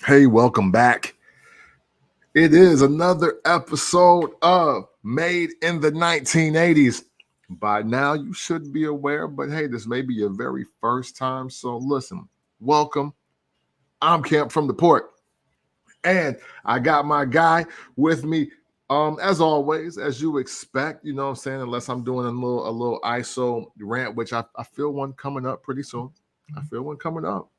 Hey, welcome back. It is another episode of Made in the 1980s. By now, you should be aware, but hey, this may be your very first time. So listen, welcome. I'm Camp from the Port, and I got my guy with me. As always, as you expect, you know what I'm saying, unless I'm doing a little ISO rant, which I feel one coming up pretty soon. I feel one coming up.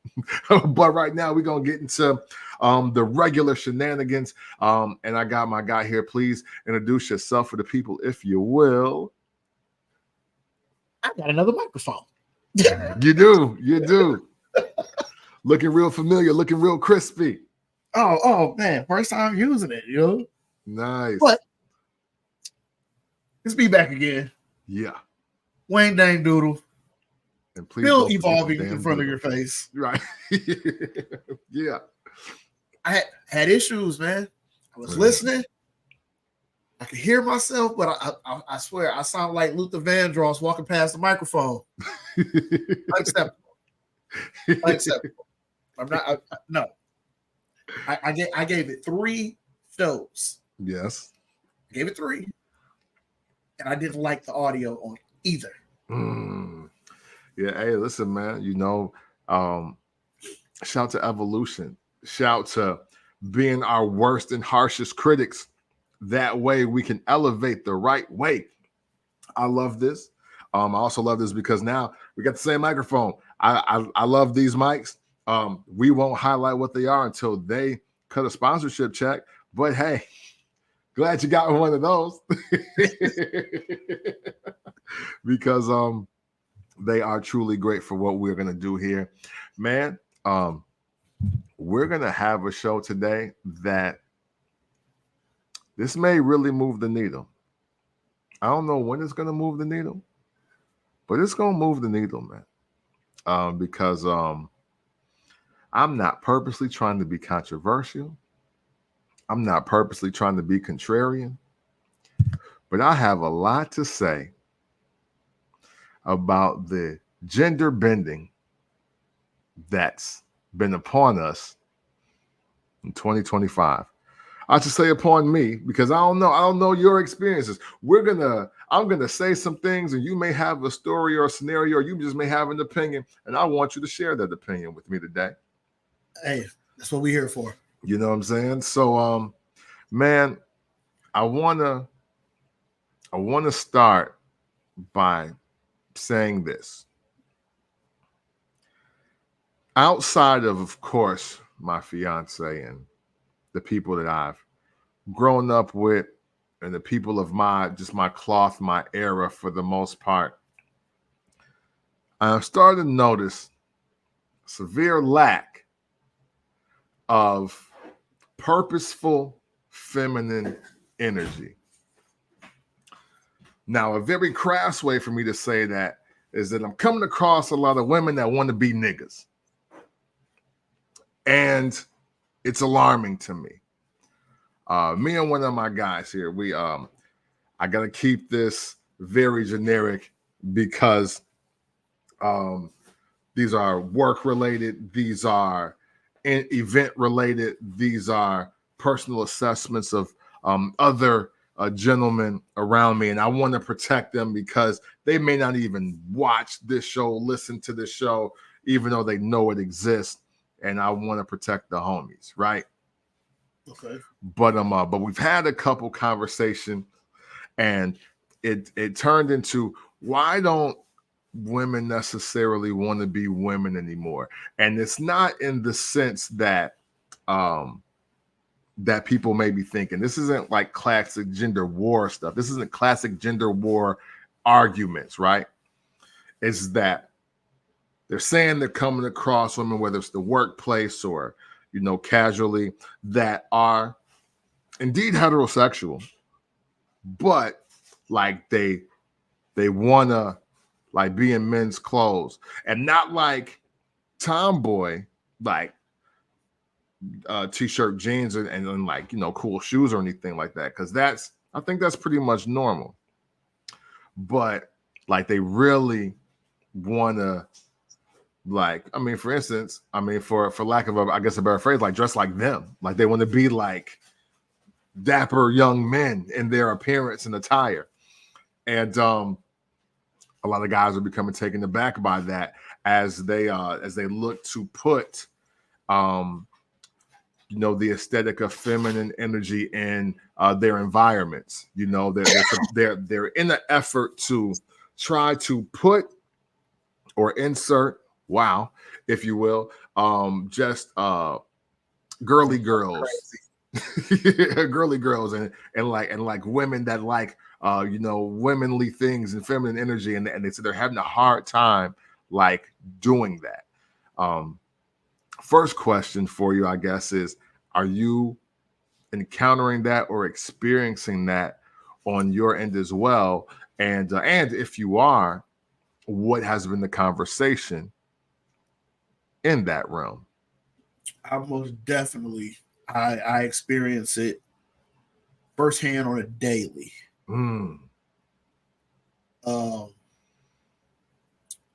But right now we're gonna get into the regular shenanigans. And I got my guy here. Please introduce yourself for the people, if you will. I got another microphone. You do. Looking real familiar, looking real crispy. Oh man, first time using it, Nice. But it's me back again. Yeah. Wayne Dang Doodle. And please Still don't forget evolving the in damn front of doodle. your face. Right. Yeah. I had issues, man. I was listening. I could hear myself, but I swear I sound like Luther Vandross walking past the microphone. Unacceptable. Unacceptable. I'm not. No. I gave it 3 shows. Yes. I gave it 3, and I didn't like the audio on either. Yeah, hey, listen, man, shout to evolution. Shout to being our worst and harshest critics. That way we can elevate the right way. I love this. I also love this because now we got the same microphone. I love these mics. We won't highlight what they are until they cut a sponsorship check. But hey, glad you got one of those. Because they are truly great for what we're going to do here. Man, we're going to have a show today that this may really move the needle. I don't know when it's going to move the needle, but it's going to move the needle, man. Because I'm not purposely trying to be controversial. I'm not purposely trying to be contrarian, but I have a lot to say about the gender bending that's been upon us in 2025. I should say upon me because I don't know your experiences. I'm gonna say some things, and you may have a story or a scenario, or you just may have an opinion, and I want you to share that opinion with me today. Hey, that's what we're here for. You know what I'm saying? So, man, I wanna start by saying this. Outside of course, my fiance and the people that I've grown up with and the people of my cloth, my era for the most part, I'm starting to notice severe lack of purposeful feminine energy. Now, a very crass way for me to say that is that I'm coming across a lot of women that want to be niggas. And it's alarming to me. Me and one of my guys here, I gotta keep this very generic because these are work related, these are event related, these are personal assessments of other gentlemen around me, and I want to protect them because they may not even watch this show, listen to this show, even though they know it exists, and I want to protect the homies, right? Okay. But we've had a couple conversations, and it turned into, why don't women necessarily want to be women anymore? And it's not in the sense that that people may be thinking. This isn't like classic gender war stuff. This isn't classic gender war arguments, right? It's that they're saying they're coming across women, whether it's the workplace or, casually, that are indeed heterosexual, but like they want to like be in men's clothes and not like tomboy, like t-shirt, jeans, and like, cool shoes or anything like that. Because I think that's pretty much normal. But like they really want to Like, I mean, for instance, I mean, for lack of I guess a better phrase, like dress like them. Like they want to be like dapper young men in their appearance and attire. And a lot of guys are becoming taken aback by that as they look to put the aesthetic of feminine energy in their environments. They're in an effort to try to put or insert, wow, if you will, just girly girls, girly girls, and like women that like womanly things and feminine energy, and they say they're having a hard time like doing that. First question for you, I guess, is: are you encountering that or experiencing that on your end as well? And if you are, what has been the conversation in that realm? I most definitely I experience it firsthand on a daily.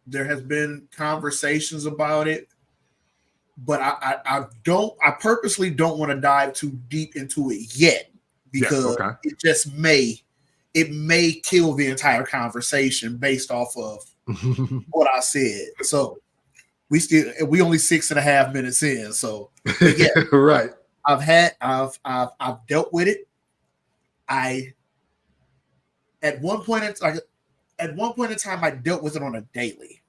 There has been conversations about it, but I purposely don't want to dive too deep into it yet, because it may kill the entire conversation based off of what I said. So we only 6.5 minutes in. So yeah, right. I've dealt with it. At one point in time, I dealt with it on a daily.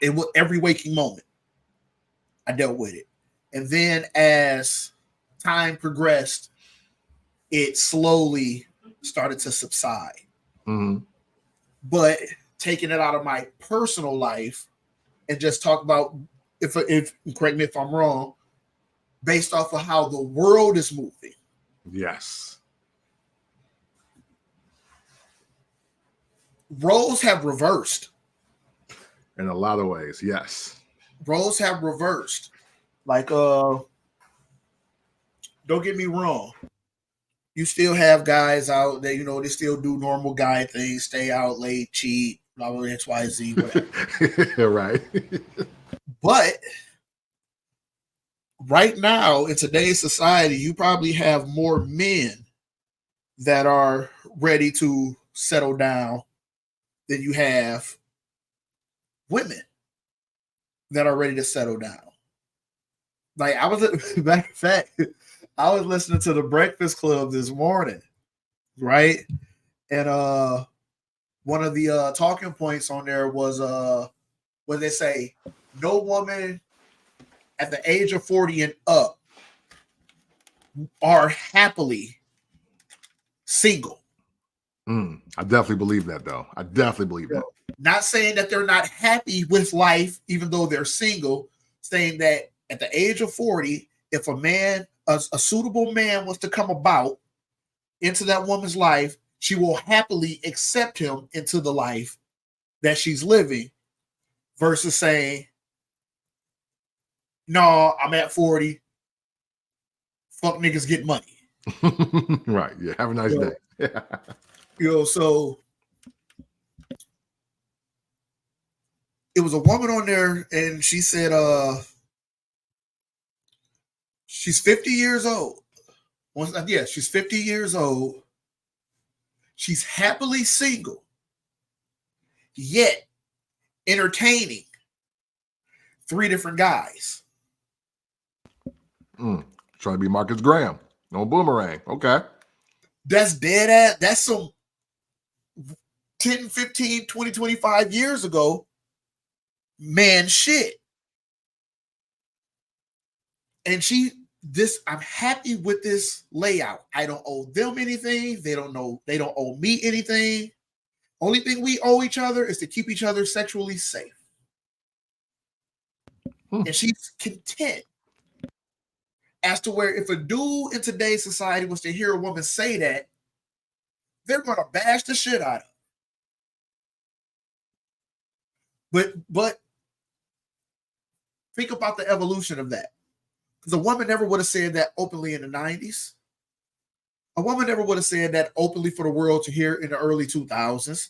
It was every waking moment. I dealt with it. And then as time progressed, it slowly started to subside. But taking it out of my personal life and just talk about, if correct me if I'm wrong, based off of how the world is moving. Yes. Roles have reversed. In a lot of ways, yes. Roles have reversed. Like, don't get me wrong. You still have guys out there, they still do normal guy things, stay out late, cheat, blah, blah, X, Y, Z, whatever. Right. But right now, in today's society, you probably have more men that are ready to settle down than you have women that are ready to settle down. Like, matter of fact, I was listening to the Breakfast Club this morning, right? And one of the talking points on there was what they say, no woman at the age of 40 and up are happily single. I definitely believe that, though. I definitely believe that. Not saying that they're not happy with life, even though they're single, saying that at the age of 40, if a suitable man was to come about into that woman's life, she will happily accept him into the life that she's living, versus saying, no, I'm at 40. Fuck niggas get money. Right. Yeah. Have a nice day. So it was a woman on there, and she said she's 50 years old. Yeah, she's 50 years old. She's happily single, yet entertaining 3 different guys. Trying to be Marcus Graham. No boomerang. Okay. That's dead ass. That's some 10, 15, 20, 25 years ago, man shit. And I'm happy with this layout. I don't owe them anything. They don't owe me anything. Only thing we owe each other is to keep each other sexually safe. And she's content. As to where if a dude in today's society was to hear a woman say that, they're going to bash the shit out of her. But think about the evolution of that. Because a woman never would have said that openly in the 90s. A woman never would have said that openly for the world to hear in the early 2000s,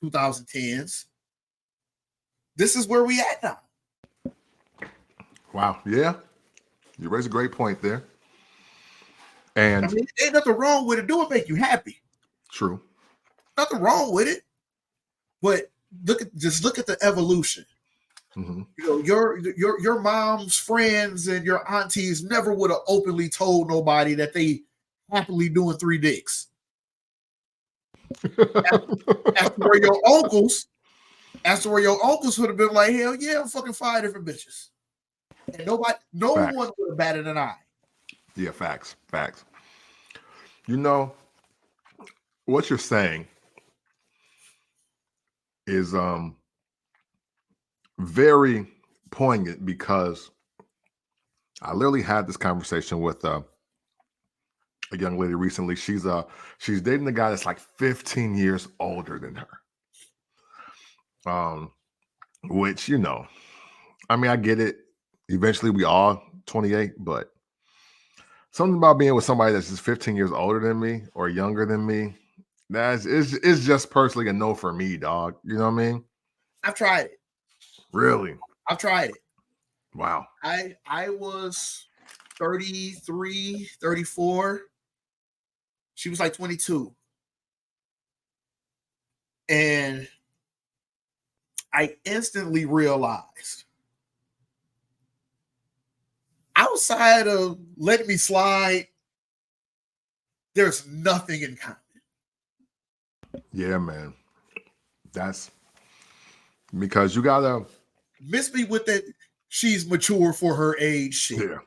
2010s. this is where we at now. Wow. Yeah. You raised a great point there. And I mean, ain't nothing wrong with it. Do it make you happy. true. Nothing wrong with it. But look at the evolution. Mm-hmm. You know, your mom's friends and your aunties never would have openly told nobody that they happily doing 3 dicks. As to where your uncles would have been like, hell yeah, I'm fucking 5 different bitches. And no Facts. one would have batted an eye. Yeah, facts. You know, what you're saying is very poignant because I literally had this conversation with a young lady recently. She's dating a guy that's like 15 years older than her. Which, you know, I mean, I get it. Eventually we all 28, but something about being with somebody that's just 15 years older than me or younger than me, it's just personally a no for me, dog. You know what I mean? I've tried it. Really? I've tried it. Wow. I was 33, 34. She was like 22. And I instantly realized outside of letting me slide, there's nothing in common. Yeah, man. That's because you gotta miss me with that. She's mature for her age shit.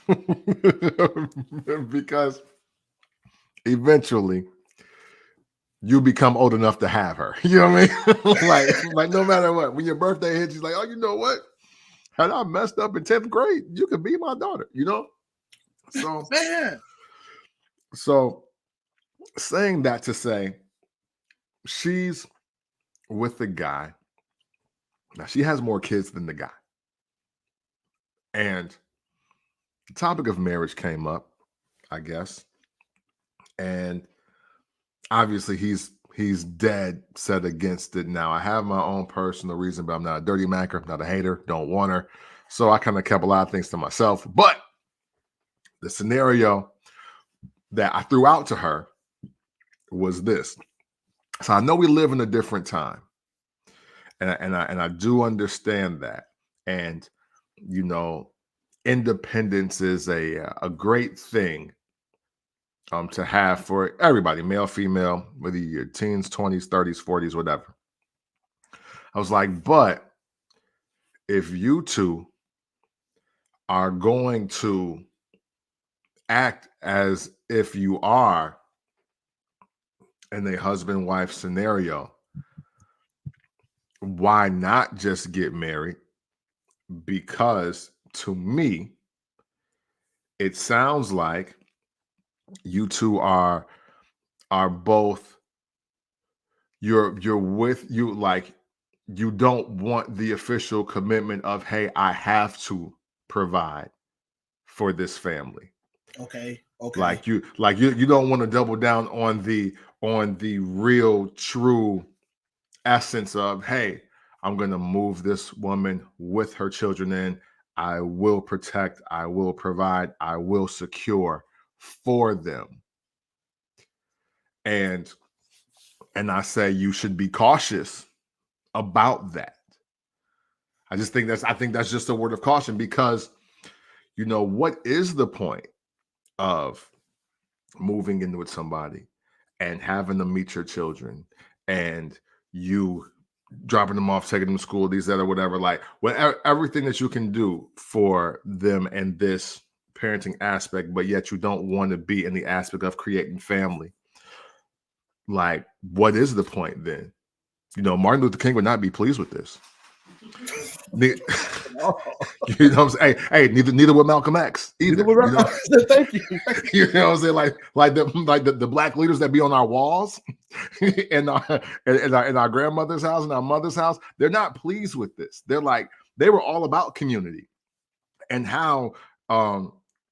Yeah. Because eventually you become old enough to have her. You know what I mean? like no matter what, when your birthday hits, she's like, oh, you know what? Had I messed up in 10th grade, you could be my daughter, you know? So, man. So saying that to say, she's with the guy. Now, she has more kids than the guy. And the topic of marriage came up, I guess. And obviously he's dead set against it. Now, I have my own personal reason, but I'm not a dirty macker, not a hater, don't want her. So I kind of kept a lot of things to myself. But the scenario that I threw out to her was this. So I know we live in a different time. And I do understand that. And, you know, independence is a great thing to have for everybody, male, female, whether you're teens, 20s, 30s, 40s, whatever. I was like, but if you two are going to act as if you are in a husband-wife scenario, why not just get married? Because to me, it sounds like you two are both you're with you, like you don't want the official commitment of, hey, I have to provide for this family. Okay. Like you don't want to double down on the real true essence of, hey, I'm going to move this woman with her children in. I will protect, I will provide, I will secure for them. And I say you should be cautious about that. I think that's just a word of caution, because, you know, what is the point of moving in with somebody and having them meet your children and you dropping them off, taking them to school, these, that, or whatever, like everything that you can do for them and this parenting aspect, but yet you don't want to be in the aspect of creating family. Like, what is the point then? You know, Martin Luther King would not be pleased with this. You know what I'm saying? Hey, neither would Malcolm X either. You know? Thank you. You know what I'm saying? Like the black leaders that be on our walls in our grandmother's house and our mother's house, they're not pleased with this. They're like, they were all about community and how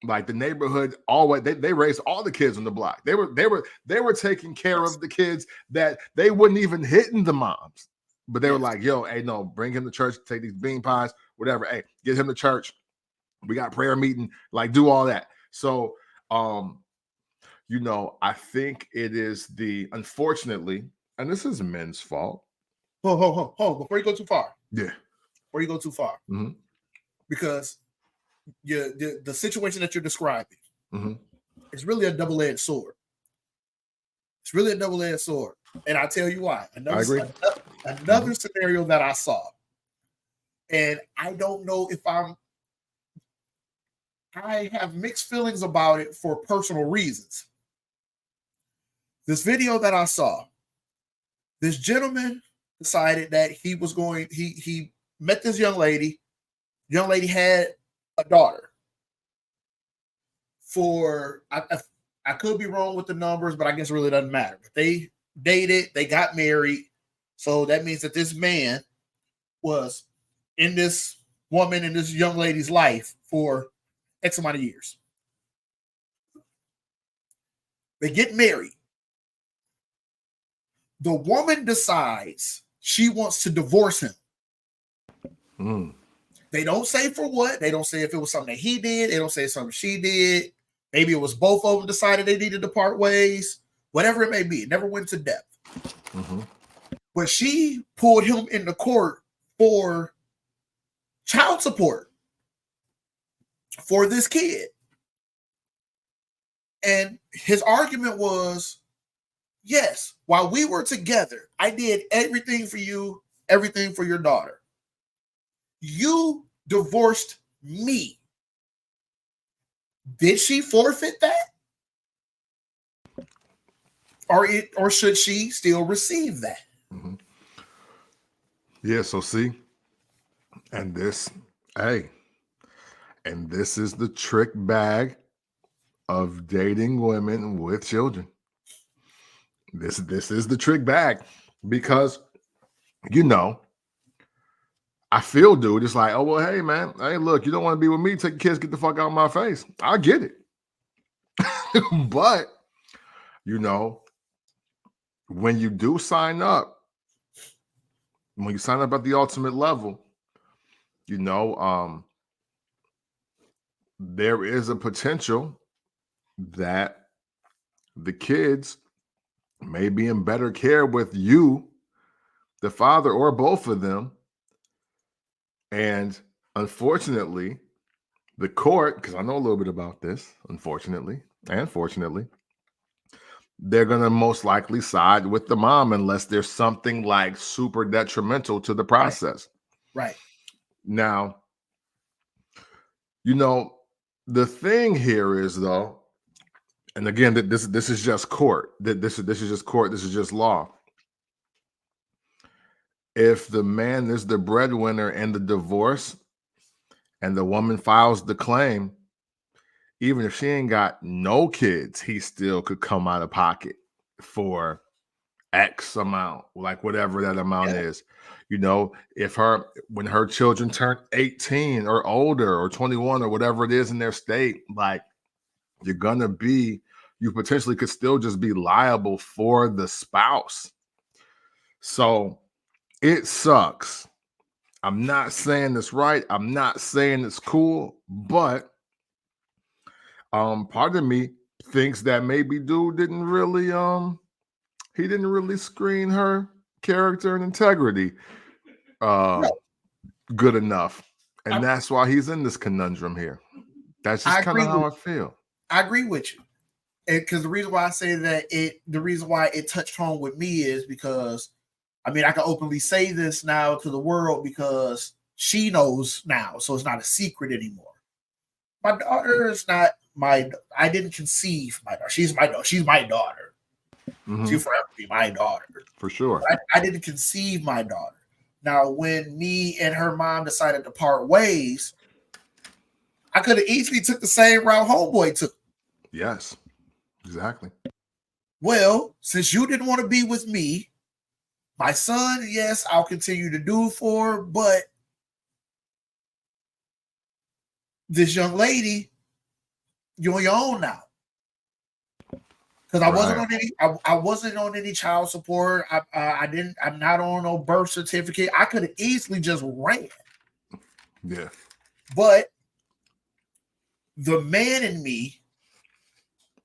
like the neighborhood always they raised all the kids on the block. They were taking care of the kids that they wouldn't even hitting the moms. But they were like, yo, hey, no, bring him to church, take these bean pies, whatever. Hey, get him to church. We got prayer meeting, like do all that. So, you know, I think it is unfortunately, and this is men's fault. Hold. Before you go too far. Yeah. Before you go too far. Mm-hmm. Because the situation that you're describing mm-hmm. is really a double-edged sword. It's really a double-edged sword. And I'll tell you why. I agree. Another scenario that I saw, and I don't know if I have mixed feelings about it for personal reasons. This video that I saw, this gentleman decided that he was going, he met this young lady. Young lady had a daughter. I could be wrong with the numbers, but I guess it really doesn't matter. But they dated, they got married. So that means that this man was in this woman and this young lady's life for X amount of years. They get married. The woman decides she wants to divorce him. Mm. They don't say for what. They don't say if it was something that he did. They don't say something she did. Maybe it was both of them decided they needed to part ways. Whatever it may be. It never went to depth. Mm-hmm. But she pulled him into court for child support for this kid. And his argument was, yes, while we were together, I did everything for you, everything for your daughter. You divorced me. Did she forfeit that? Or should she still receive that? Mm-hmm. Yeah, so see, and this is the trick bag of dating women with children. This is the trick bag because, you know, I feel, dude, it's like, oh, well, hey, man, hey, look, you don't want to be with me, take your kids, get the fuck out of my face. I get it. But, you know, when you do sign up, when you sign up at the ultimate level, you know, there is a potential that the kids may be in better care with you, the father, or both of them. And unfortunately, the court, because I know a little bit about this, unfortunately, and fortunately, they're going to most likely side with the mom unless there's something like super detrimental to the process. Right. Now, you know, the thing here is, though, and again, this is just court. This is just court. This is just law. If the man is the breadwinner in the divorce and the woman files the claim, even if she ain't got no kids, he still could come out of pocket for X amount, like whatever that amount is. You know, when her children turn 18 or older or 21 or whatever it is in their state, like you potentially could still just be liable for the spouse. So it sucks. I'm not saying it's right. I'm not saying it's cool, but part of me thinks that maybe dude didn't really screen her character and integrity good enough. And that's why he's in this conundrum here. That's just kind of how I feel. I agree with you. Because the reason why I say that the reason why it touched home with me is because, I mean, I can openly say this now to the world because she knows now, so it's not a secret anymore. My daughter is not I didn't conceive my daughter. She's my daughter. She's my daughter. Mm-hmm. She'll forever be my daughter. For sure. I didn't conceive my daughter. Now, when me and her mom decided to part ways, I could have easily took the same route homeboy took. Yes, exactly. Well, since you didn't want to be with me, my son, yes, I'll continue to do for, but this young lady, you're on your own now. Because I wasn't on any, I wasn't on any child support. I'm not on no birth certificate. I could have easily just ran. Yeah. But the man in me,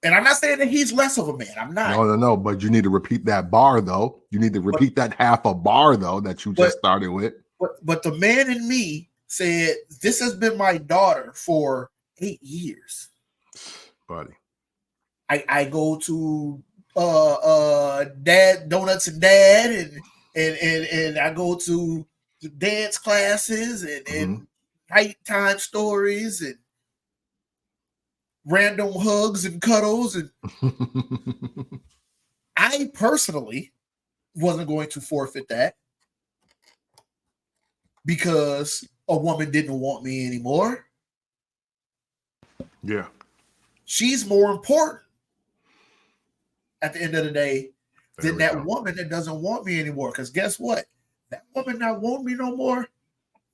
and I'm not saying that he's less of a man. I'm not. No. But you need to repeat that bar, though. You need to repeat that half a bar, though, that you just started with. But the man in me said, this has been my daughter for 8 years. Buddy. I go to dad donuts and dad and I go to dance classes and nighttime stories and random hugs and cuddles, and I personally wasn't going to forfeit that because a woman didn't want me anymore. Yeah. She's more important at the end of the day than that woman that doesn't want me anymore. Because guess what? That woman not want me no more,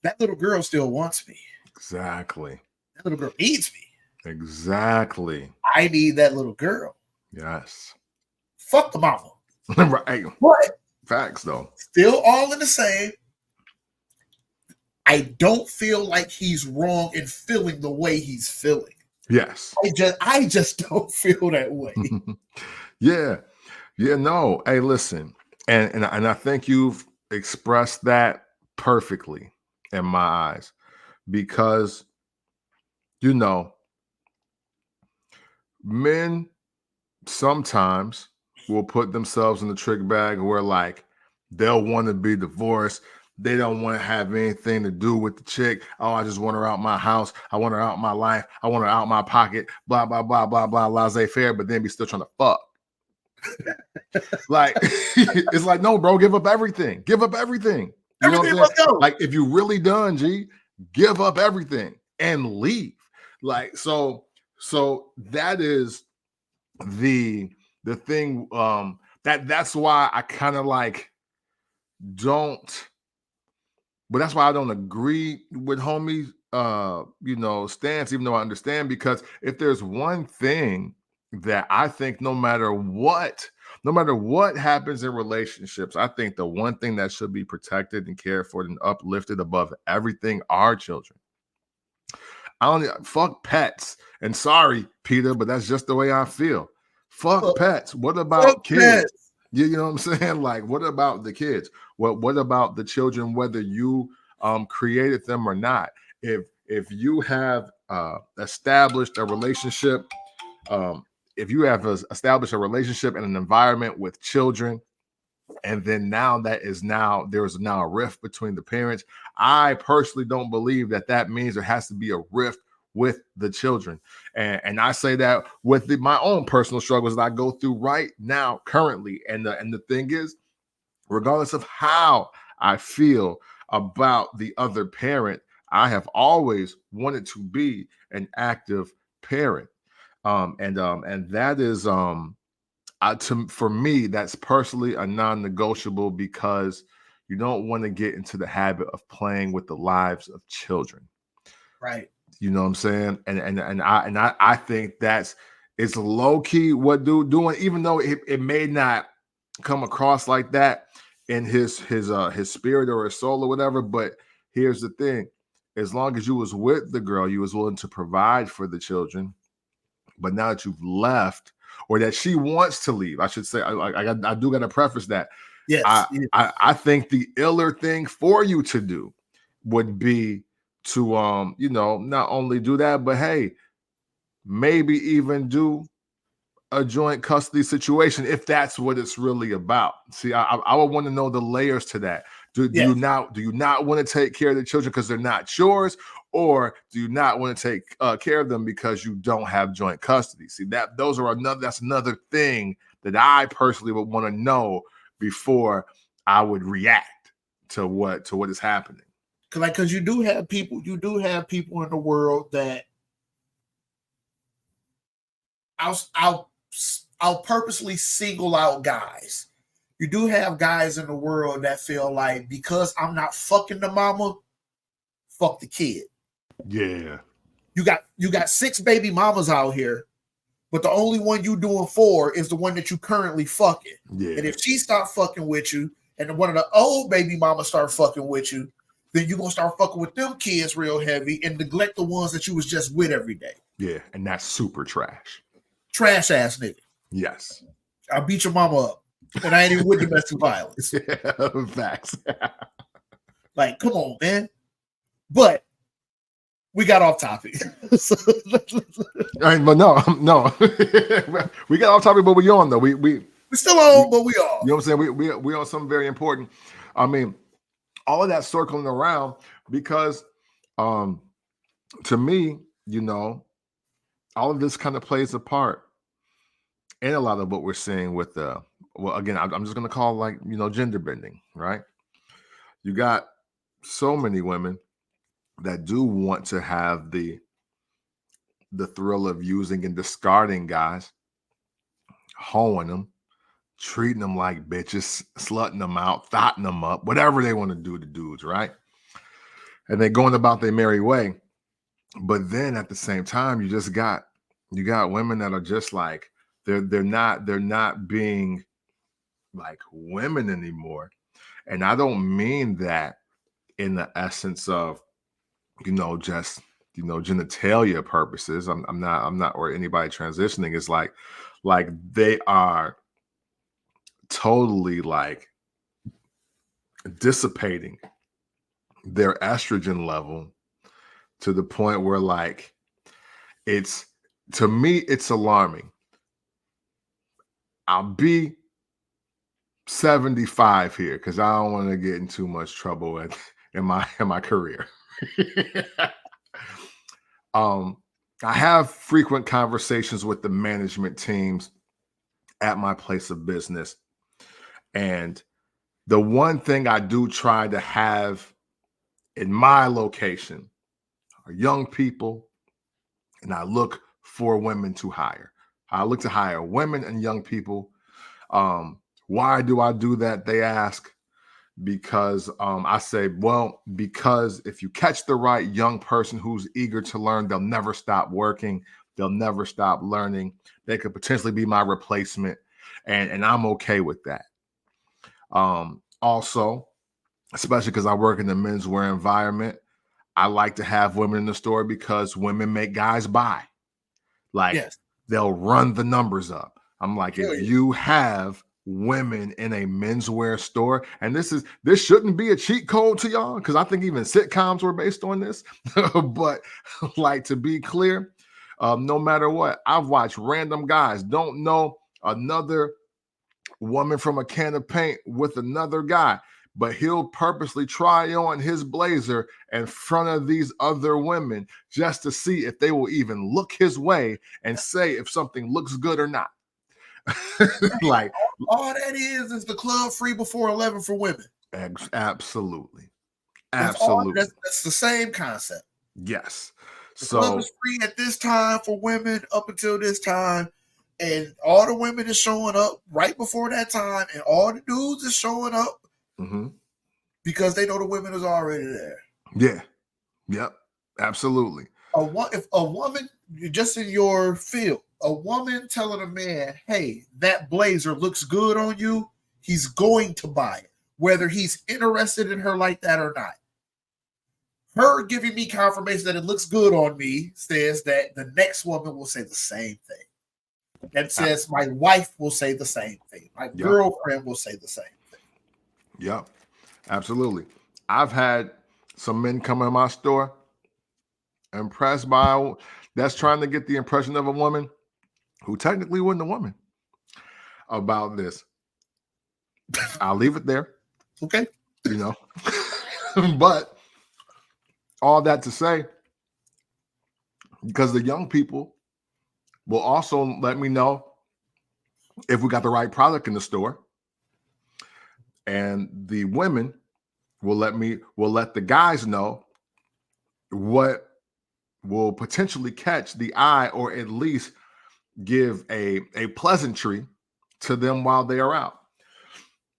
that little girl still wants me. Exactly. That little girl needs me. Exactly. I need that little girl. Yes. Fuck the mama. Right. But facts, though. Still all in the same. I don't feel like he's wrong in feeling the way he's feeling. Yes. I just don't feel that way. Yeah. No. Hey, listen, and I think you've expressed that perfectly in my eyes, because men sometimes will put themselves in the trick bag where, like, they'll want to be divorced. They don't want to have anything to do with the chick. Oh, I just want her out my house. I want her out my life. I want her out my pocket. Blah, blah, blah, blah, blah, laissez-faire, but then be still trying to fuck. Like, it's like, no, bro, give up everything. Give up everything. You know what I'm saying? Like, if you really done, G, give up everything and leave. Like, so that is the thing. That's why I kind of like don't. But that's why I don't agree with homie's stance, even though I understand, because if there's one thing that I think no matter what happens in relationships, I think the one thing that should be protected and cared for and uplifted above everything are children. Fuck pets. And sorry, Peter, but that's just the way I feel. Fuck pets. What about kids? Pets. You know what I'm saying? Like, what about the kids? What about the children, whether you created them or not? If you have established a relationship, established a relationship in an environment with children, and then there's now a rift between the parents, I personally don't believe that means there has to be a rift with the children. And I say that with my own personal struggles that I go through right now, currently. And the thing is, regardless of how I feel about the other parent, I have always wanted to be an active parent. And that is for me, that's personally a non-negotiable, because you don't want to get into the habit of playing with the lives of children. Right. You know what I'm saying? And I think it's low key what dude doing, even though it may not come across like that in his spirit or his soul or whatever. But here's the thing: as long as you was with the girl, you was willing to provide for the children. But now that you've left, or that she wants to leave, I should say, I do got to preface that. Yes, I think the iller thing for you to do would be to not only do that, but hey, maybe even do a joint custody situation, if that's what it's really about. See, I would want to know the layers to that. Do you not want to take care of the children because they're not yours, or do you not want to take care of them because you don't have joint custody? See, that's another thing that I personally would want to know before I would react to what is happening. Because you do have people in the world that I'll purposely single out guys. You do have guys in the world that feel like, because I'm not fucking the mama, fuck the kid. Yeah. You got 6 baby mamas out here but the only one you doing for is the one that you currently fucking. Yeah. And if she start fucking with you, and one of the old baby mamas start fucking with you, then you're gonna start fucking with them kids real heavy and neglect the ones that you was just with every day. Yeah, and that's super trash. Trash ass nigga. Yes. I'll beat your mama up. And I ain't even with domestic violence. Yeah, facts. Like, come on, man. But we got off topic. But no. We got off topic, but we on though. We're still on, but we are. You know what I'm saying? We on something very important. I mean, all of that circling around because to me, you know, all of this kind of plays a part in a lot of what we're seeing with well, again, I'm just gonna call like, you know, gender bending, right? You got so many women that do want to have the thrill of using and discarding guys, hoeing them, treating them like bitches, slutting them out, thotting them up, whatever they want to do to dudes, right? And they're going about their merry way. But then at the same time, you got women that are just like they're not being like women anymore. And I don't mean that in the essence of, you know, just, you know, genitalia purposes. I'm not, or anybody transitioning. It's like they are totally like dissipating their estrogen level to the point where like to me it's alarming. I'll be 75 here because I don't want to get in too much trouble in my career. I have frequent conversations with the management teams at my place of business. And the one thing I do try to have in my location are young people, and I look for women to hire. I look to hire women and young people. Why do I do that? They ask. Because I say, well, because if you catch the right young person who's eager to learn, they'll never stop working. They'll never stop learning. They could potentially be my replacement. And I'm okay with that. Also, especially because I work in the menswear environment, I like to have women in the store because women make guys buy. Like, yes, they'll run the numbers up. I'm like, if you have women in a menswear store, and this shouldn't be a cheat code to y'all, because I think even sitcoms were based on this. But like, to be clear, no matter what, I've watched random guys don't know another woman from a can of paint with another guy, but he'll purposely try on his blazer in front of these other women just to see if they will even look his way and say if something looks good or not. Like, all that is the club free before 11 for women. Absolutely. That's the same concept. Yes. The club is free at this time for women up until this time, and all the women is showing up right before that time, and all the dudes is showing up because they know the women is already there. Yeah. Yep. Absolutely. If a woman, just in your field, a woman telling a man, hey, that blazer looks good on you, he's going to buy it, whether he's interested in her like that or not. Her giving me confirmation that it looks good on me says that the next woman will say the same thing. That says my wife will say the same thing. My girlfriend will say the same thing. Yep. Absolutely. I've had some men come in my store impressed by that's trying to get the impression of a woman who technically wasn't a woman about this. I'll leave it there. Okay. You know, but all that to say, because the young people will also let me know if we got the right product in the store, and the women will let the guys know what will potentially catch the eye, or at least give a pleasantry to them while they are out.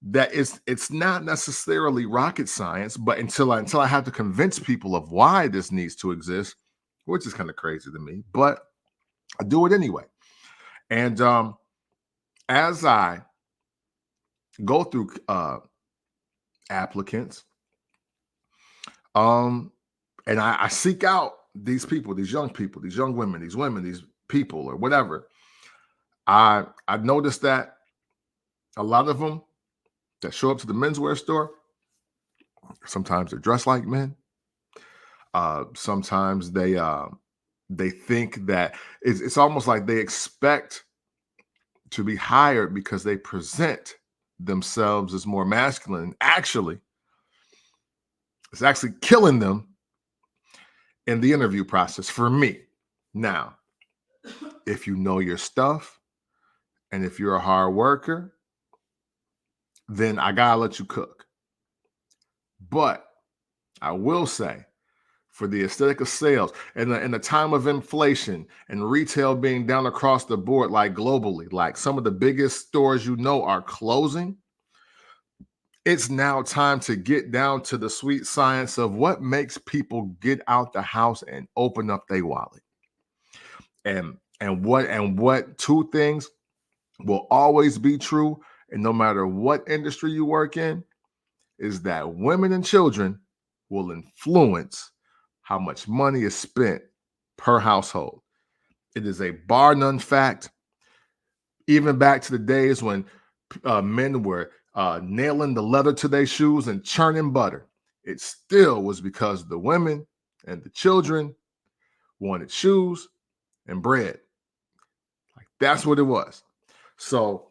That it's not necessarily rocket science, but until I have to convince people of why this needs to exist, which is kind of crazy to me, but I do it anyway. And as I go through applicants, and I seek out these people, these young people, these young women, these people, or whatever, I noticed that a lot of them that show up to the menswear store, sometimes they're dressed like men. Sometimes they think that it's almost like they expect to be hired because they present themselves as more masculine. Actually, it's actually killing them in the interview process for me. Now, if you know your stuff and if you're a hard worker, then I gotta let you cook. But I will say, for the aesthetic of sales and in the time of inflation and retail being down across the board, like globally, like some of the biggest stores are closing, it's now time to get down to the sweet science of what makes people get out the house and open up their wallet. And what two things will always be true, and no matter what industry you work in, is that women and children will influence how much money is spent per household. It is a bar none fact. Even back to the days when men were nailing the leather to their shoes and churning butter, it still was because the women and the children wanted shoes and bread. Like that's what it was. So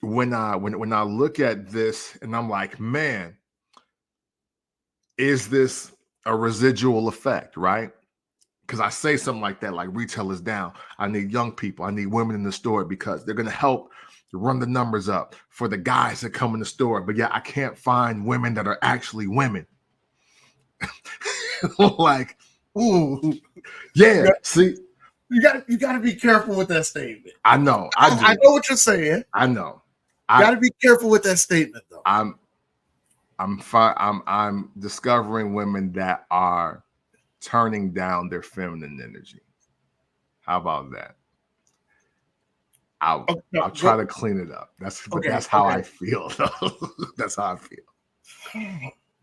when I look at this and I'm like, man, is this a residual effect, right? Because I say something like that, like retail is down. I need young people. I need women in the store because they're going to help run the numbers up for the guys that come in the store. But yeah, I can't find women that are actually women. Like, ooh, yeah. See, you got to be careful with that statement. I know. I know what you're saying. I know. You got to be careful with that statement, though. I'm discovering women that are turning down their feminine energy. How about that? I'll try to clean it up. That's how I feel. That's how I feel.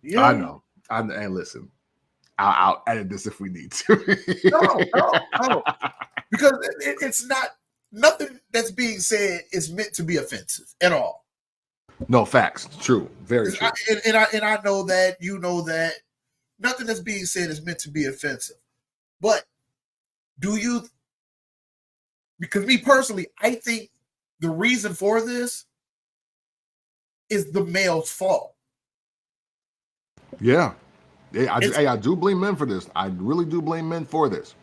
Yeah. I know. And listen, I'll edit this if we need to. No. Because it's nothing that's being said is meant to be offensive at all. No, facts. True. Very true. And I know that, you know that nothing that's being said is meant to be offensive. But because me personally, I think the reason for this is the male's fault. Yeah. I do blame men for this. I really do blame men for this.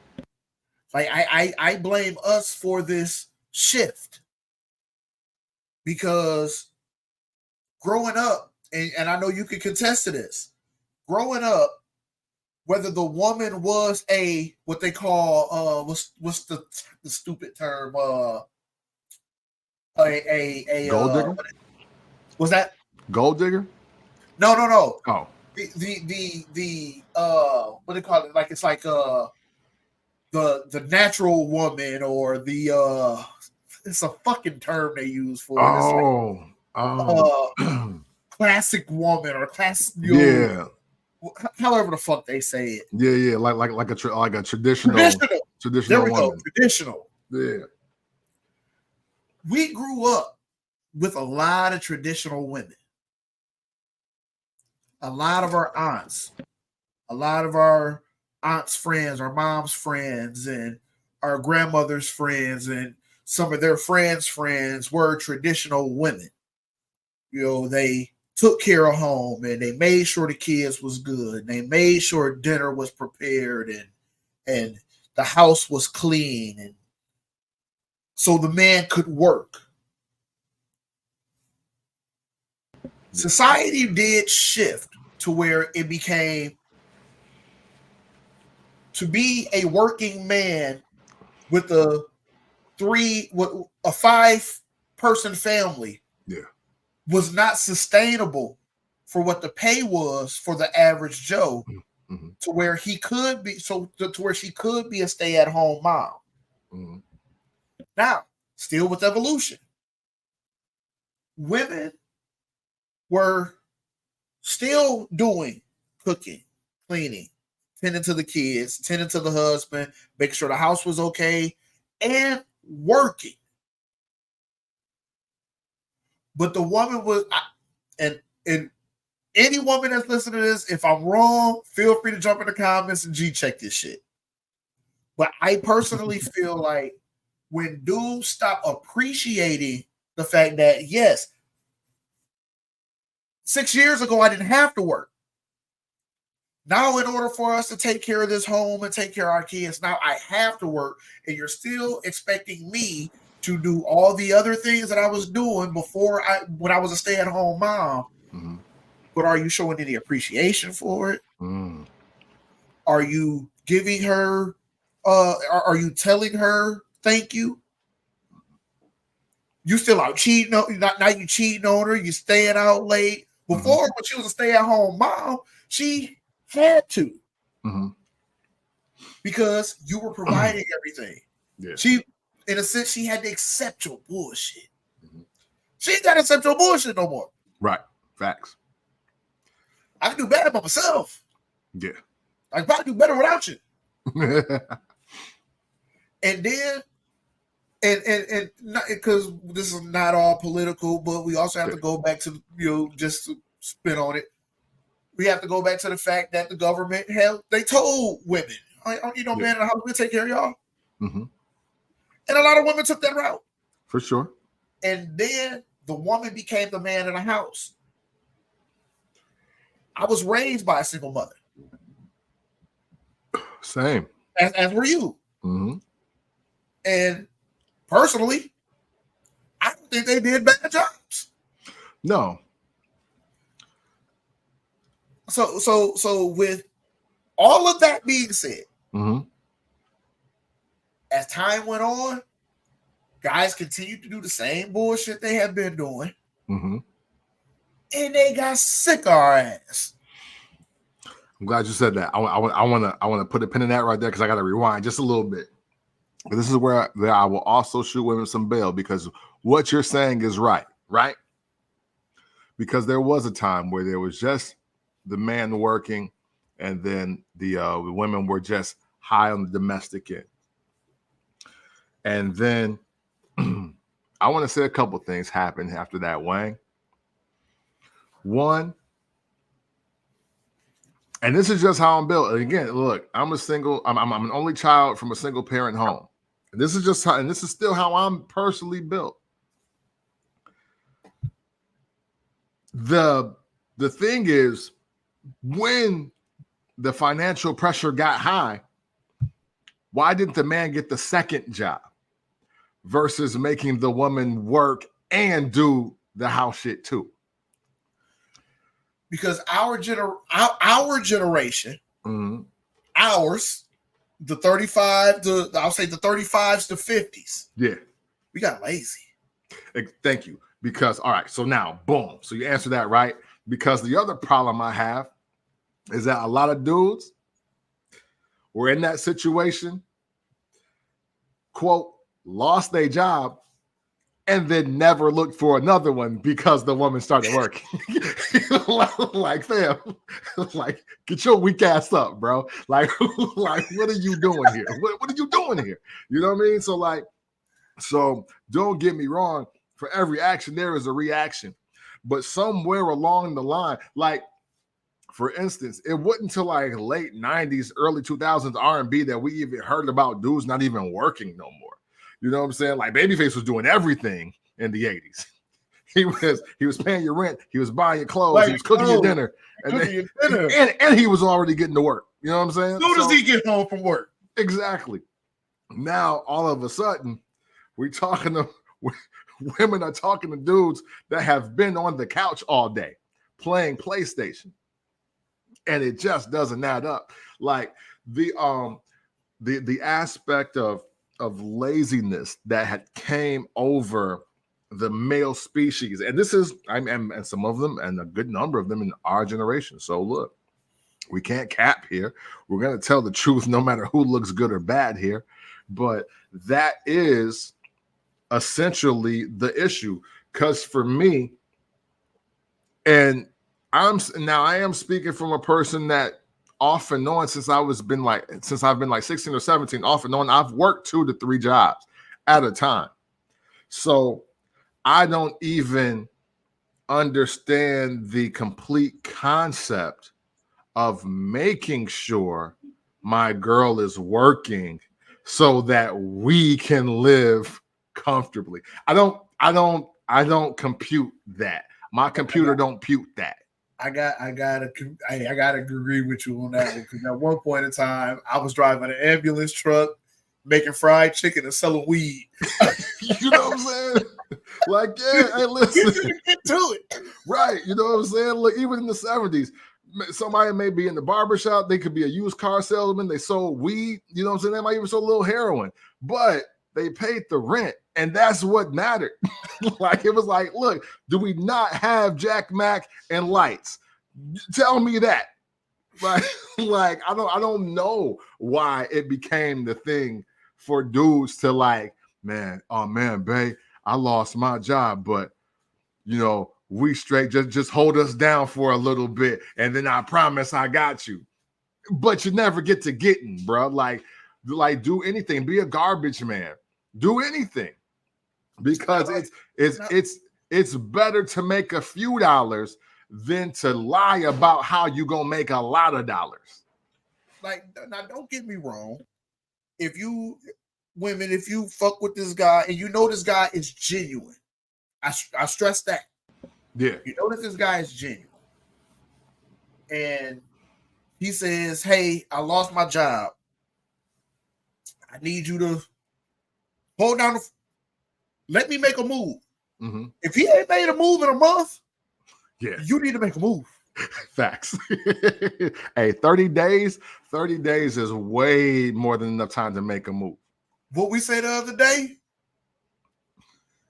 Like I blame us for this shift. Because growing up, and I know you can contest to this, growing up, whether the woman was what they call what's the stupid term, a gold digger? Was that gold digger? No. Oh. The what do they call it? Like it's like the natural woman, or the it's a fucking term they use for it. It's like, classic woman or class. Yeah. However the fuck they say it. Yeah. Like a traditional. There we woman. go. Traditional. Yeah. We grew up with a lot of traditional women. A lot of our aunts, friends, our mom's friends, and our grandmother's friends, and some of their friends' were traditional women. You know, they took care of home, and they made sure the kids was good, and they made sure dinner was prepared, and the house was clean, and so the man could work. Society did shift to where it became to be a working man with a 5-person family. Yeah. Was not sustainable for what the pay was for the average Joe, to where he could be to where she could be a stay-at-home mom. Now, still with evolution, women were still doing cooking, cleaning, tending to the kids, tending to the husband, making sure the house was okay, and working. But the woman was, and any woman that's listening to this, if I'm wrong, feel free to jump in the comments and G-check this shit. But I personally feel like when dudes stop appreciating the fact that, yes, 6 years ago, I didn't have to work. Now, in order for us to take care of this home and take care of our kids, now I have to work, and you're still expecting me to do all the other things that I was doing before when I was a stay-at-home mom. Mm-hmm. But are you showing any appreciation for it? Mm. Are you giving her, are you telling her thank you? You still out cheating on, now you cheating on her, you staying out late. Before, when she was a stay-at-home mom, she had to. Mm-hmm. Because you were providing everything. Yeah. She, in a sense, she had to accept your bullshit. Mm-hmm. She ain't got to accept your bullshit no more. Right. Facts. I can do better by myself. Yeah. I can probably do better without you. And then, and not because this is not all political, but we also have to go back to, just to spin on it. We have to go back to the fact that the government they told women, man in the house, we'll take care of y'all. Mm-hmm. And a lot of women took that route. For sure. And then the woman became the man in the house. I was raised by a single mother. Same. As were you. Mm-hmm. And personally, I don't think they did bad jobs. No. So with all of that being said, mm-hmm. as time went on, guys continued to do the same bullshit they have been doing. Mm-hmm. And they got sick of our ass. I'm glad you said that. I want to put a pin in that right there because I got to rewind just a little bit. But this is where I will also shoot women some bail because what you're saying is right? Because there was a time where there was just the man working, and then the women were just high on the domestic end. And then I want to say a couple things happened after that, Wang. One, and this is just how I'm built. And again, look, I'm an only child from a single parent home. And this is just how, and this is still how I'm personally built. The thing is, when the financial pressure got high, why didn't the man get the second job versus making the woman work and do the house shit too? Because our generation, mm-hmm. ours, the 35 to, I'll say the 35s to 50s. Yeah. We got lazy. Thank you. Because, all right, so now, boom. So you answer that right. Because the other problem I have is that a lot of dudes were in that situation, quote, lost their job, and then never looked for another one because the woman started working. Like, fam, like, get your weak ass up, bro. Like, what are you doing here? What are you doing here? You know what I mean? So don't get me wrong. For every action, there is a reaction. But somewhere along the line, like, for instance, it wasn't until like late 90s, early 2000s R&B that we even heard about dudes not even working no more. You know what I'm saying? Like, Babyface was doing everything in the 80s. He was paying your rent, he was buying your clothes, he was cooking your dinner, and he was already getting to work. You know what I'm saying? As soon as he get home from work. Exactly. Now, all of a sudden, women are talking to dudes that have been on the couch all day playing PlayStation. And it just doesn't add up. Like the aspect of laziness that had came over the male species, and this is and some of them, and a good number of them in our generation. So look, we can't cap here. We're gonna tell the truth, no matter who looks good or bad here. But that is essentially the issue. Because for me, and I am speaking from a person that off and on since I've been like 16 or 17, off and on, I've worked 2 to 3 jobs at a time. So I don't even understand the complete concept of making sure my girl is working so that we can live comfortably. I don't compute that. My computer don't compute that. I gotta agree with you on that one, because at one point in time I was driving an ambulance truck, making fried chicken and selling weed. You know what I'm saying? Like, yeah, hey, listen. Get to it. Right. You know what I'm saying? Look, even in the 70s, somebody may be in the barbershop, they could be a used car salesman, they sold weed, you know what I'm saying? They might even sell a little heroin, but they paid the rent, and that's what mattered. Like, it was like, look, do we not have Jack Mack and lights? Tell me that. Like I don't know why it became the thing for dudes to like, man, oh man, babe, I lost my job, but you know, we straight, just hold us down for a little bit, and then I promise I got you. But you never get to getting, bro. Like do anything, be a garbage man, do anything, because it's better to make a few dollars than to lie about how you gonna make a lot of dollars. Like, now don't get me wrong. If you fuck with this guy and you know this guy is genuine, I stress that. Yeah. You know that this guy is genuine. And he says, hey, I lost my job. I need you to hold down let me make a move. Mm-hmm. If he ain't made a move in a month, yeah, you need to make a move. Facts. Hey, 30 days is way more than enough time to make a move. What we said the other day,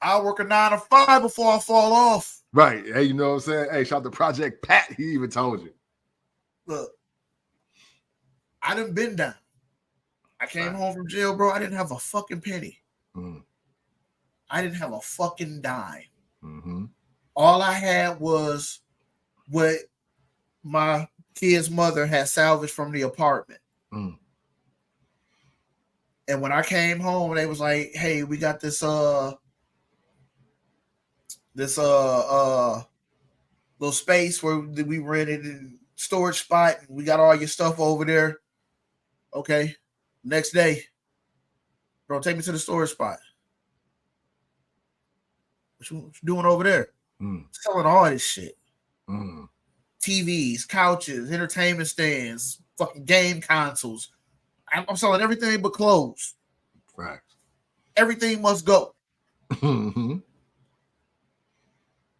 I'll work a 9 to 5 before I fall off. Right. Hey, you know what I'm saying? Hey, shout out to Project Pat. He even told you. Look, I done been down. I came home from jail, bro. I didn't have a fucking penny. Mm. I didn't have a fucking dime. Mm-hmm. All I had was what my kid's mother had salvaged from the apartment. Mm. And when I came home, they was like, hey, we got this little space where we rented a storage spot, and we got all your stuff over there. Okay. Next day, bro, take me to the storage spot. What you doing over there? Selling all this shit. TVs, couches, entertainment stands, fucking game consoles. I'm selling everything but clothes. Right. Everything must go. Mm-hmm.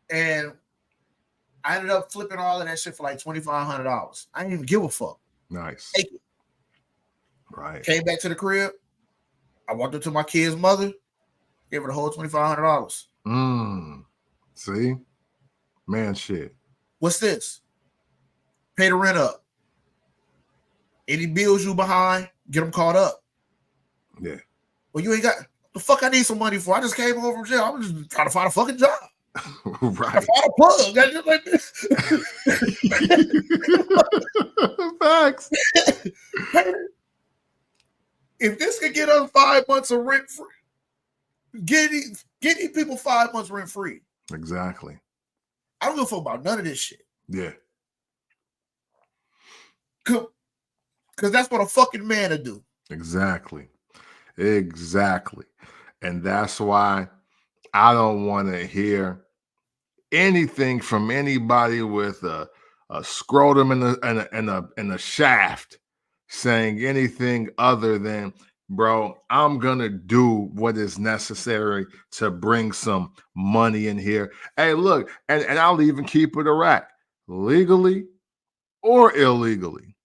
And I ended up flipping all of that shit for like $2,500. I didn't even give a fuck. Nice. Take it. Right. Came back to the crib. I walked up to my kid's mother, gave her the whole $2,500. See? Man, shit. What's this? Pay the rent up. Any bills you behind, get them caught up. Yeah. Well, you ain't got the fuck I need some money for. I just came home from jail. I'm just trying to find a fucking job. Right. I find a plug. That's just like this. Facts. If this could get us 5 months of rent free, get these people 5 months rent free. Exactly. I don't give a fuck about none of this shit. Yeah. Because that's what a fucking man would do. Exactly. And that's why I don't want to hear anything from anybody with a scrotum and a shaft saying anything other than, bro, I'm gonna do what is necessary to bring some money in here. Hey, look, and I'll even keep it a rack, legally or illegally.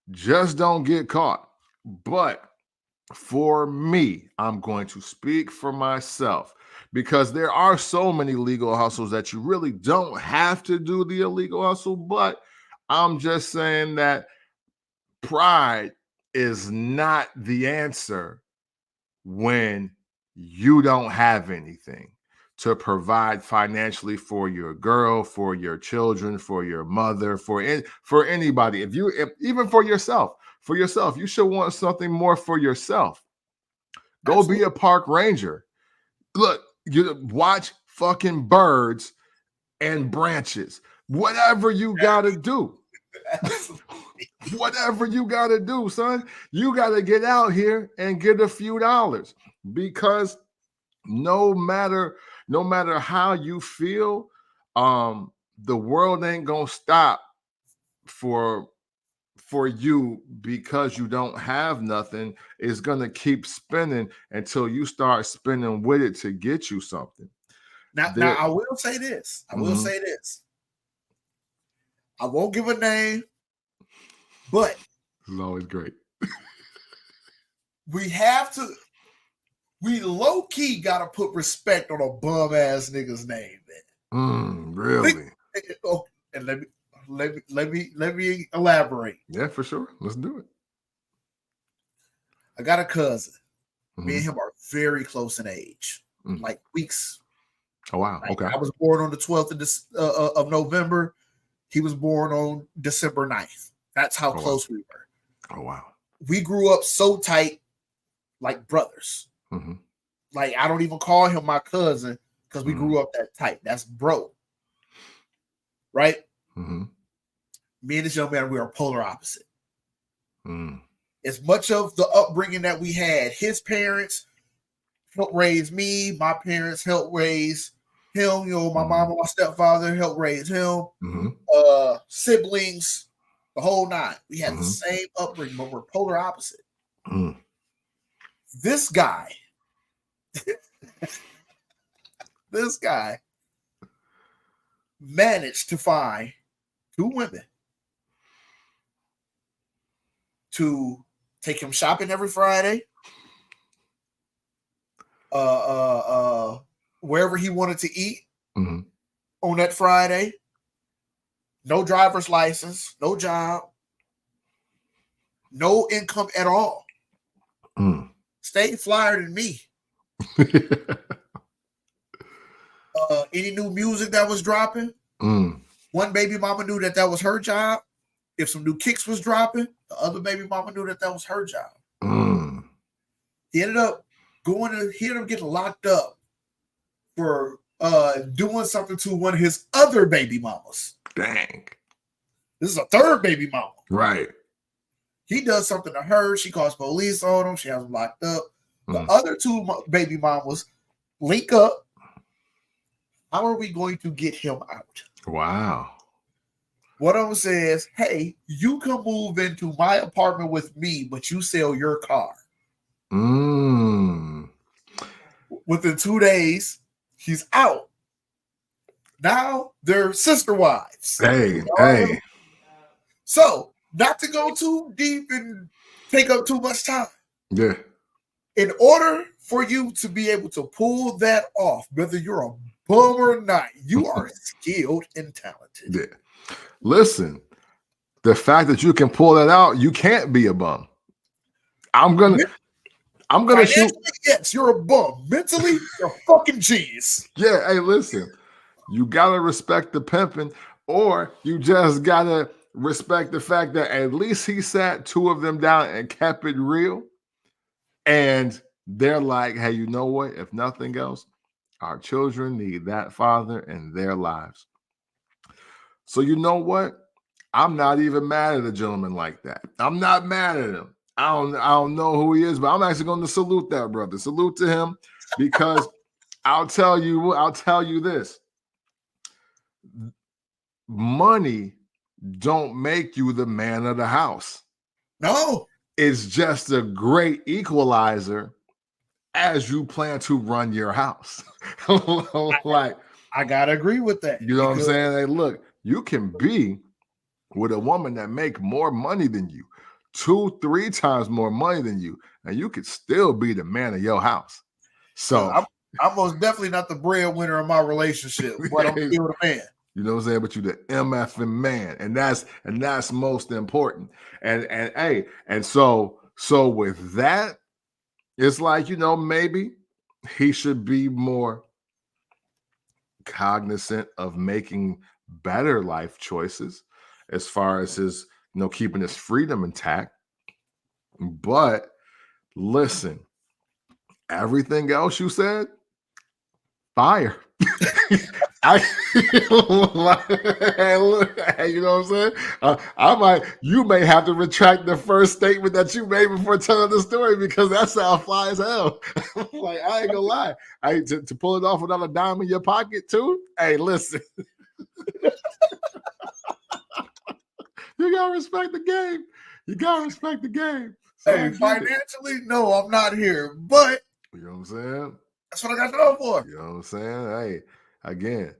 Just don't get caught. But for me, I'm going to speak for myself, because there are so many legal hustles that you really don't have to do the illegal hustle. But I'm just saying that pride is not the answer when you don't have anything to provide financially for your girl, for your children, for your mother, for anybody. Even for yourself, you should want something more for yourself. Go Absolutely. be a park ranger. Look, you watch fucking birds and branches. Whatever you gotta do. Whatever you gotta do, son. You gotta get out here and get a few dollars, because no matter how you feel, the world ain't gonna stop for you because you don't have nothing. It's gonna keep spinning until you start spinning with it to get you something. Now I will say this. I won't give a name, but this is always great. we low-key gotta put respect on a bum-ass nigga's name, man. Really? Oh, and let me elaborate. Yeah, for sure. Let's do it. I got a cousin. Me and him are very close in age, like weeks. Oh wow! Like, okay. I was born on the 12th of November. He was born on December 9th. That's how close we were. Oh wow! We grew up so tight, like brothers. Like, I don't even call him my cousin because we grew up that tight. That's bro. Right? Me and this young man, we are polar opposite. As much of the upbringing that we had, his parents helped raise me. My parents helped raise him. You know, my mom and my stepfather helped raise him. Siblings, the whole nine. We had the same upbringing, but we're polar opposite. This guy managed to find two women to take him shopping every Friday, wherever he wanted to eat on that Friday. No driver's license, no job, no income at all. Stayed flyer than me. Any new music that was dropping, one baby mama knew that was her job. If some new kicks was dropping, the other baby mama knew that was her job. He ended up getting locked up for doing something to one of his other baby mamas. Dang. This is a third baby mama. Right. He does something to her. She calls police on him. She has him locked up. The other two baby mamas link up. How are we going to get him out? Wow. One of them says, hey, you can move into my apartment with me, but you sell your car. Within 2 days, he's out. Now they're sister wives. Hey. So, not to go too deep and take up too much time. Yeah. In order for you to be able to pull that off, whether you're a bum or not, you are skilled and talented. Yeah. Listen, the fact that you can pull that out, you can't be a bum. I'm gonna shoot. Yes, you're a bum. Mentally, you're a fucking genius. Yeah, hey, listen, you gotta respect the pimping, or you just gotta respect the fact that at least he sat two of them down and kept it real. And they're like, hey, you know what? If nothing else, our children need that father in their lives. So you know what? I'm not even mad at a gentleman like that. I'm not mad at him. I don't know who he is, but I'm actually going to salute that brother. Salute to him, because I'll tell you this. Money don't make you the man of the house. No. It's just a great equalizer as you plan to run your house. Like, I gotta agree with that. You know what I'm saying? Hey, look, you can be with a woman that make more money than you, 2-3 times more money than you, and you could still be the man of your house. So I'm most definitely not the breadwinner of my relationship, but I'm still the man. You know what I'm saying? But you the MFing man, and that's most important. And so with that, it's like, maybe he should be more cognizant of making better life choices as far as his, keeping his freedom intact. But listen, everything else you said, fire. I, you know what I'm saying? You may have to retract the first statement that you made before telling the story because that sounds fly as hell. Like, I ain't gonna lie. To pull it off without a dime in your pocket too. Hey, listen, you gotta respect the game. You gotta respect the game. So hey, financially, no, I'm not here, but you know what I'm saying? That's what I got to know for. You know what I'm saying? Hey, again,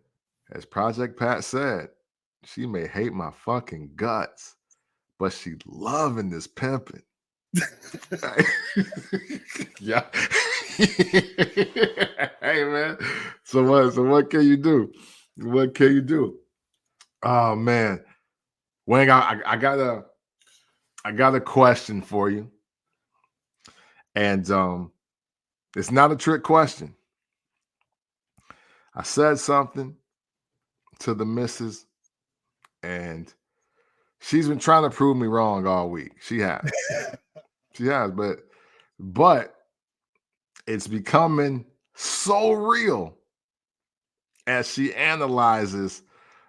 as Project Pat said, she may hate my fucking guts, but she loving this pimping. Yeah. Hey man. So what can you do? What can you do? Oh man. Wayne, I got a question for you. And it's not a trick question. I said something to the missus, and she's been trying to prove me wrong all week. She has. She has, but it's becoming so real as she analyzes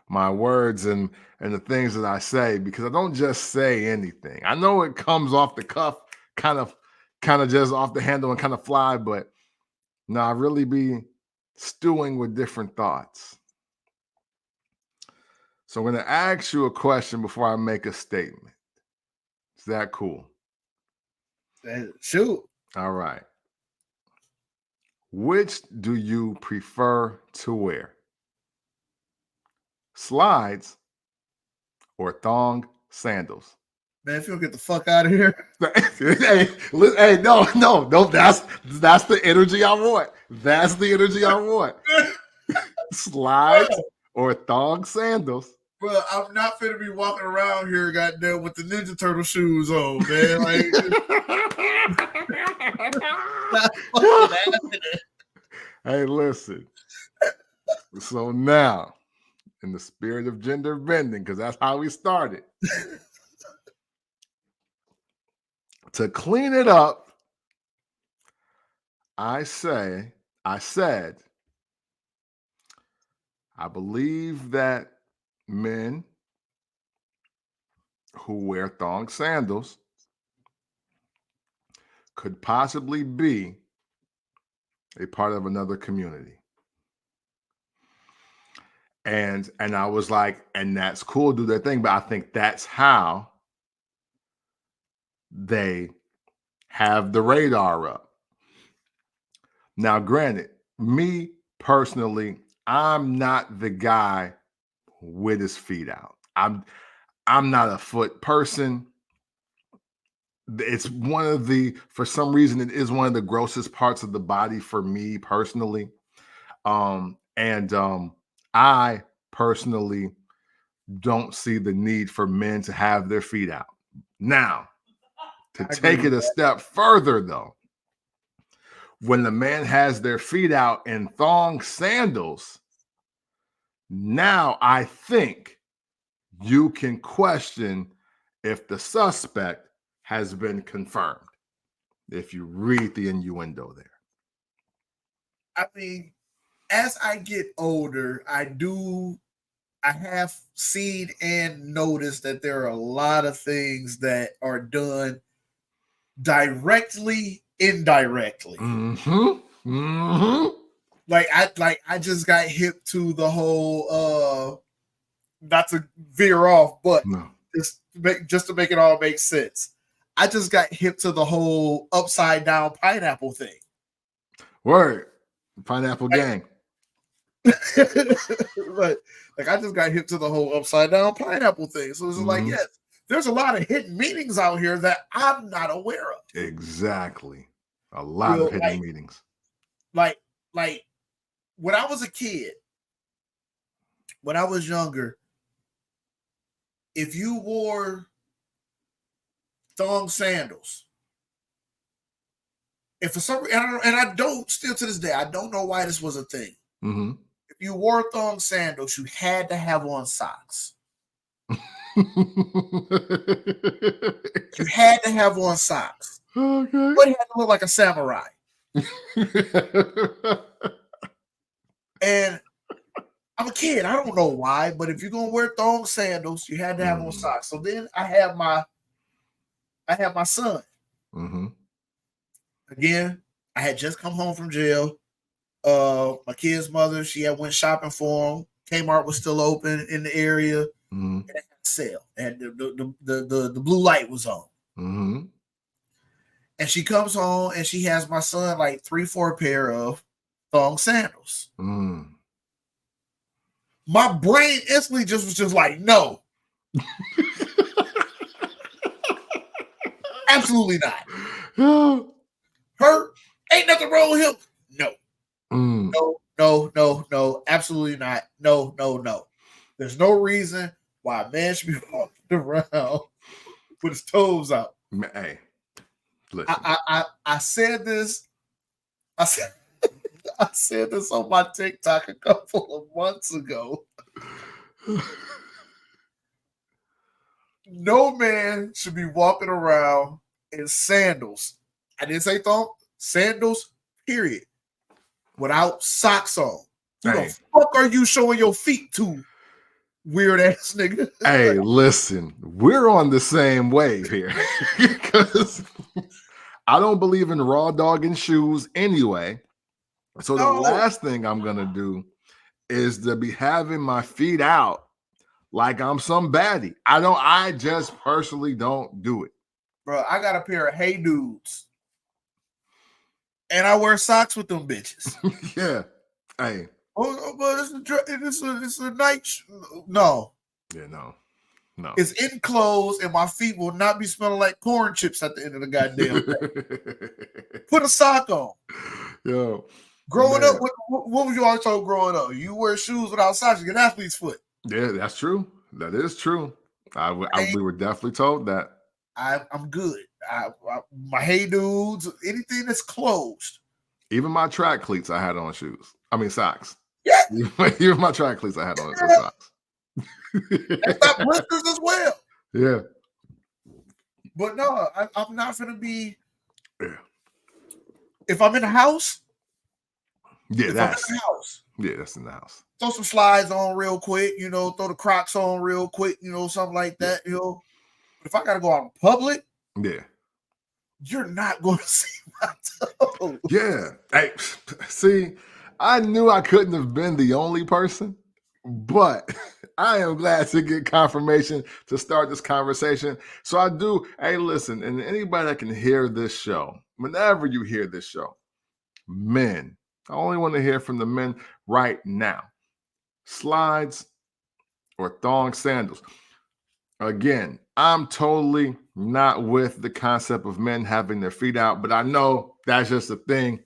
my words and the things that I say, because I don't just say anything. I know it comes off the cuff, kind of just off the handle and kind of fly, but no, I really be stewing with different thoughts. So I'm going to ask you a question before I make a statement. Is that cool? Shoot. All right. Which do you prefer to wear? Slides or thong sandals? Man, if you don't get the fuck out of here. hey, no, that's the energy I want. That's the energy I want. Slides or thong sandals? Bro, I'm not finna be walking around here, goddamn, with the Ninja Turtle shoes on, man. Like, not fucking happening. Hey, listen. So now, in the spirit of gender bending, because that's how we started, to clean it up, I said, I believe that men who wear thong sandals could possibly be a part of another community. And I was like, and that's cool, do their thing, but I think that's how they have the radar up. Now, granted, me personally, I'm not the guy with his feet out. I'm not a foot person. It's for some reason, it is one of the grossest parts of the body for me personally. I personally don't see the need for men to have their feet out. Now, to take it a step further, though, when the man has their feet out in thong sandals, now I think you can question if the suspect has been confirmed, if you read the innuendo there. I mean, as I get older, I have seen and noticed that there are a lot of things that are done directly, indirectly. Like I just got hip to the whole not to veer off, but just to make it all make sense. I just got hip to the whole upside down pineapple thing. Word. Pineapple gang. But I just got hip to the whole upside down pineapple thing. So it's like, yes, there's a lot of hidden meanings out here that I'm not aware of. Exactly. A lot of hidden meanings. Like when I was a kid, when I was younger, if you wore thong sandals And for some reason, I don't still to this day, I don't know why this was a thing. Mm-hmm. If you wore thong sandals, you had to have on socks. You had to have on socks. Okay. But it had to look like a samurai. And I'm a kid. I don't know why, but if you're gonna wear thong sandals, you had to have on socks. So then I have my son. Mm-hmm. Again, I had just come home from jail. My kid's mother, she had went shopping for him. Kmart was still open in the area. Mm-hmm. And it had a sale. And the blue light was on. Mm-hmm. And she comes home and she has my son like 3-4 pair of thong sandals. Mm. My brain instantly just was just like, no. Absolutely not. Her, ain't nothing wrong with him. No. Mm. No. Absolutely not. No. There's no reason why a man should be walking around with his toes out. Hey, listen. I said this. I said this on my TikTok a couple of months ago. No man should be walking around in sandals. I didn't say thong, sandals, period. Without socks on. Who the fuck are you showing your feet to, weird ass nigga? Hey, listen, we're on the same wave here. Because I don't believe in raw dogging shoes anyway. So the last thing I'm gonna do is to be having my feet out like I'm some baddie. I just personally don't do it. Bro, I got a pair of Hey Dudes. And I wear socks with them bitches. Yeah. Hey. Oh, but it's a night. No. Yeah, no. It's enclosed, and my feet will not be smelling like corn chips at the end of the goddamn day. Put a sock on. Yo. Growing up, what was you always told growing up? You wear shoes without socks, you get an athlete's foot. Yeah, that's true. That is true. We were definitely told that. I'm good. My Hey Dudes, anything that's closed. Even my track cleats, I had on shoes. I mean socks. Yeah. Even my track cleats, I had on socks. That's not blisters as well. Yeah. But no, I'm not gonna be. Yeah. If I'm in the house. Yeah, that's in the house. Yeah, that's in the house. Throw some slides on real quick, throw the Crocs on real quick, something like that, But if I gotta go out in public, yeah, you're not going to see my toes. Yeah. Hey, see, I knew I couldn't have been the only person, but I am glad to get confirmation to start this conversation. So I do. Hey, listen, and anybody that can hear this show, whenever you hear this show, men, I only want to hear from the men right now. Slides or thong sandals. Again, I'm totally not with the concept of men having their feet out, but I know that's just a thing.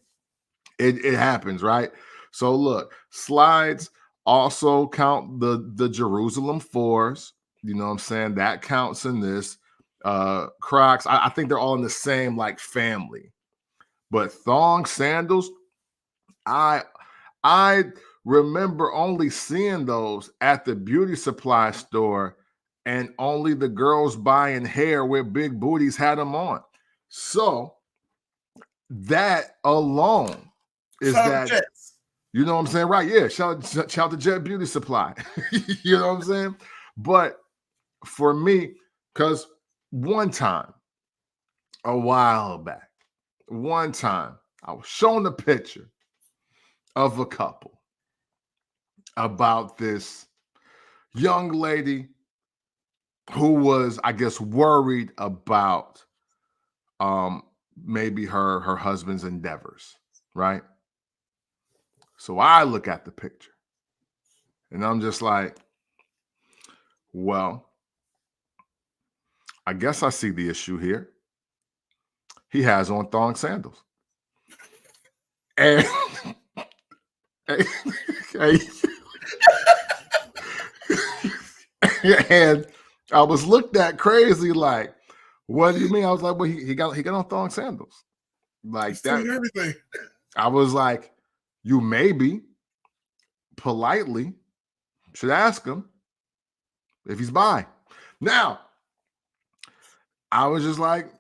It happens, right? So look, slides also count the Jerusalem 4s. You know what I'm saying? That counts in this. Crocs, I think they're all in the same like family. But thong sandals, I remember only seeing those at the beauty supply store, and only the girls buying hair with big booties had them on. So that alone is that, you know what I'm saying? Right. Yeah. Shout out to Jet Beauty Supply. You know what I'm saying? But for me, because one time, a while back, I was shown a picture of a couple about this young lady who was, I guess, worried about maybe her husband's endeavors, right? So I look at the picture and I'm just like, well, I guess I see the issue here. He has on thong sandals. And, and I was looked at crazy like, what do you mean? I was like, well, he got on thong sandals. Like Tell you that. everything. I was like, you maybe politely should ask him if he's bi. Now, I was just like,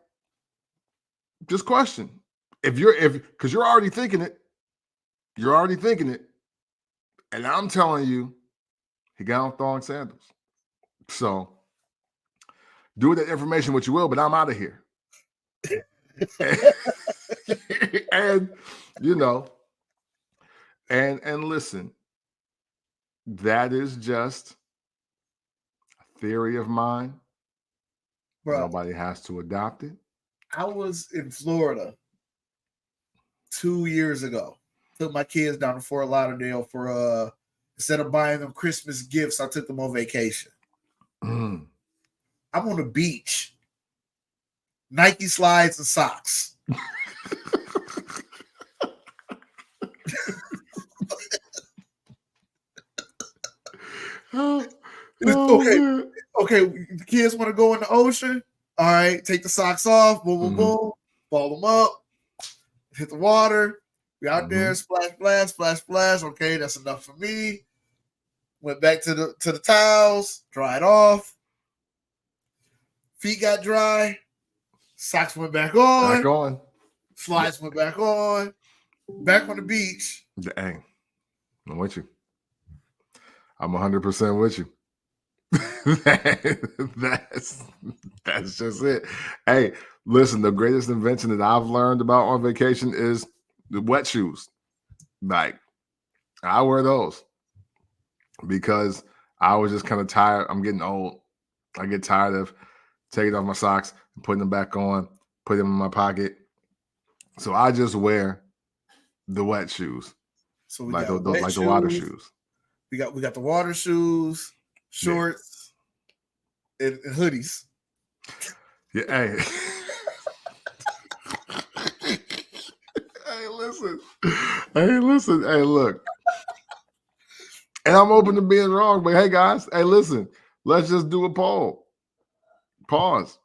just question. Because you're already thinking it. You're already thinking it. And I'm telling you, he got on thong sandals. So do with that information what you will, but I'm out of here. and you know, and listen, that is just a theory of mine. Bro, Nobody has to adopt it. I was in Florida 2 years ago. Took my kids down to Fort Lauderdale for instead of buying them Christmas gifts, I took them on vacation. Mm. I'm on the beach, Nike slides and socks. Okay, the kids want to go in the ocean. All right, take the socks off. Boom, boom, boom. Ball them up. Hit the water. We out there. Splash, splash, splash, splash. Okay, that's enough for me. Went back to the towels. Dried off. Feet got dry. Socks went back on. Back on. Slides went back on. Back on the beach. Dang. I'm with you. I'm 100% with you. That's just it. Hey, listen, the greatest invention that I've learned about on vacation is the wet shoes. Like, I wear those because I was just kind of tired. I'm getting old. I get tired of taking off my socks and putting them back on, putting them in my pocket. So I just wear the wet shoes. So we like got the, like the water shoes. We got the water shoes, shorts, and hoodies. Yeah, hey. Hey, listen. Hey, look. And I'm open to being wrong, but hey, guys. Hey, listen. Let's just do a poll. Pause.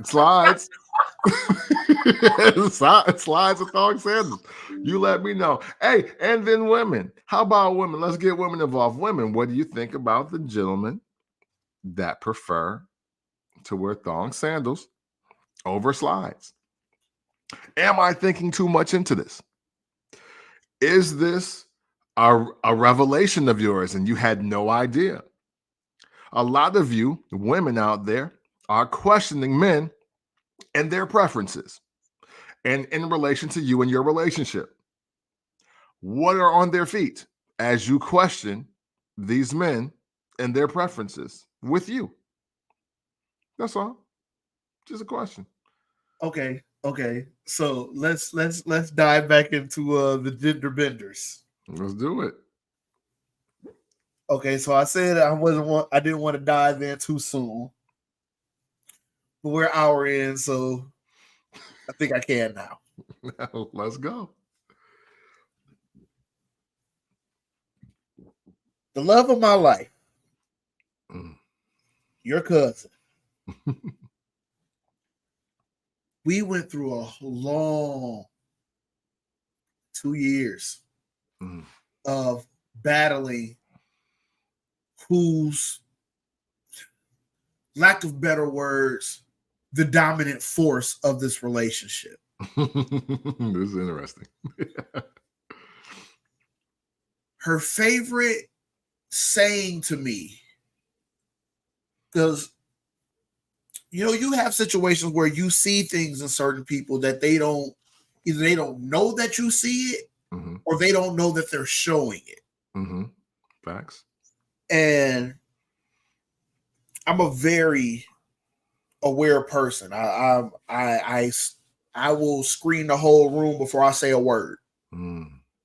Slides. Slides of thong sandals. You let me know. Hey, and then women. How about women? Let's get women involved. Women, what do you think about the gentlemen that prefer to wear thong sandals over slides? Am I thinking too much into this? Is this a revelation of yours and you had no idea? A lot of you women out there are questioning men and their preferences and in relation to you and your relationship. What are on their feet as you question these men and their preferences with you? That's all. Just a question. Okay. So let's dive back into the gender benders. Let's do it. Okay, so I said I didn't want to dive in too soon. But we're an hour in, so I think I can now. Let's go. The love of my life, your cousin. We went through a long 2 years of battling who's, lack of better words, the dominant force of this relationship. This is interesting. Her favorite saying to me, because you have situations where you see things in certain people that they don't know that you see it, or they don't know that they're showing it. Facts. And I'm a very aware person. I will screen the whole room before I say a word.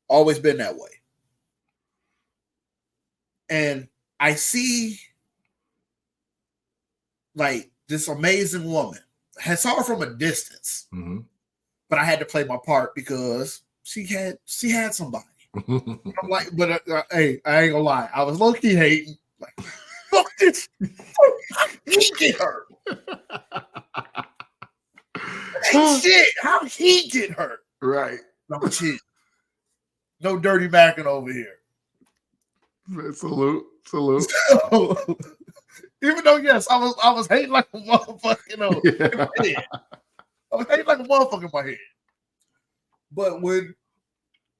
Always been that way. And I see like this amazing woman. I saw her from a distance, but I had to play my part because she had somebody. I'm like, but hey, I ain't gonna lie, I was low key hating. Like, fuck this, get her. Hey, shit, how he get hurt? Right. No shit. No dirty macking over here. Salute. So, even though, yes, I was hating like a motherfucker, in my head. I was hating like a motherfucker in my head. But when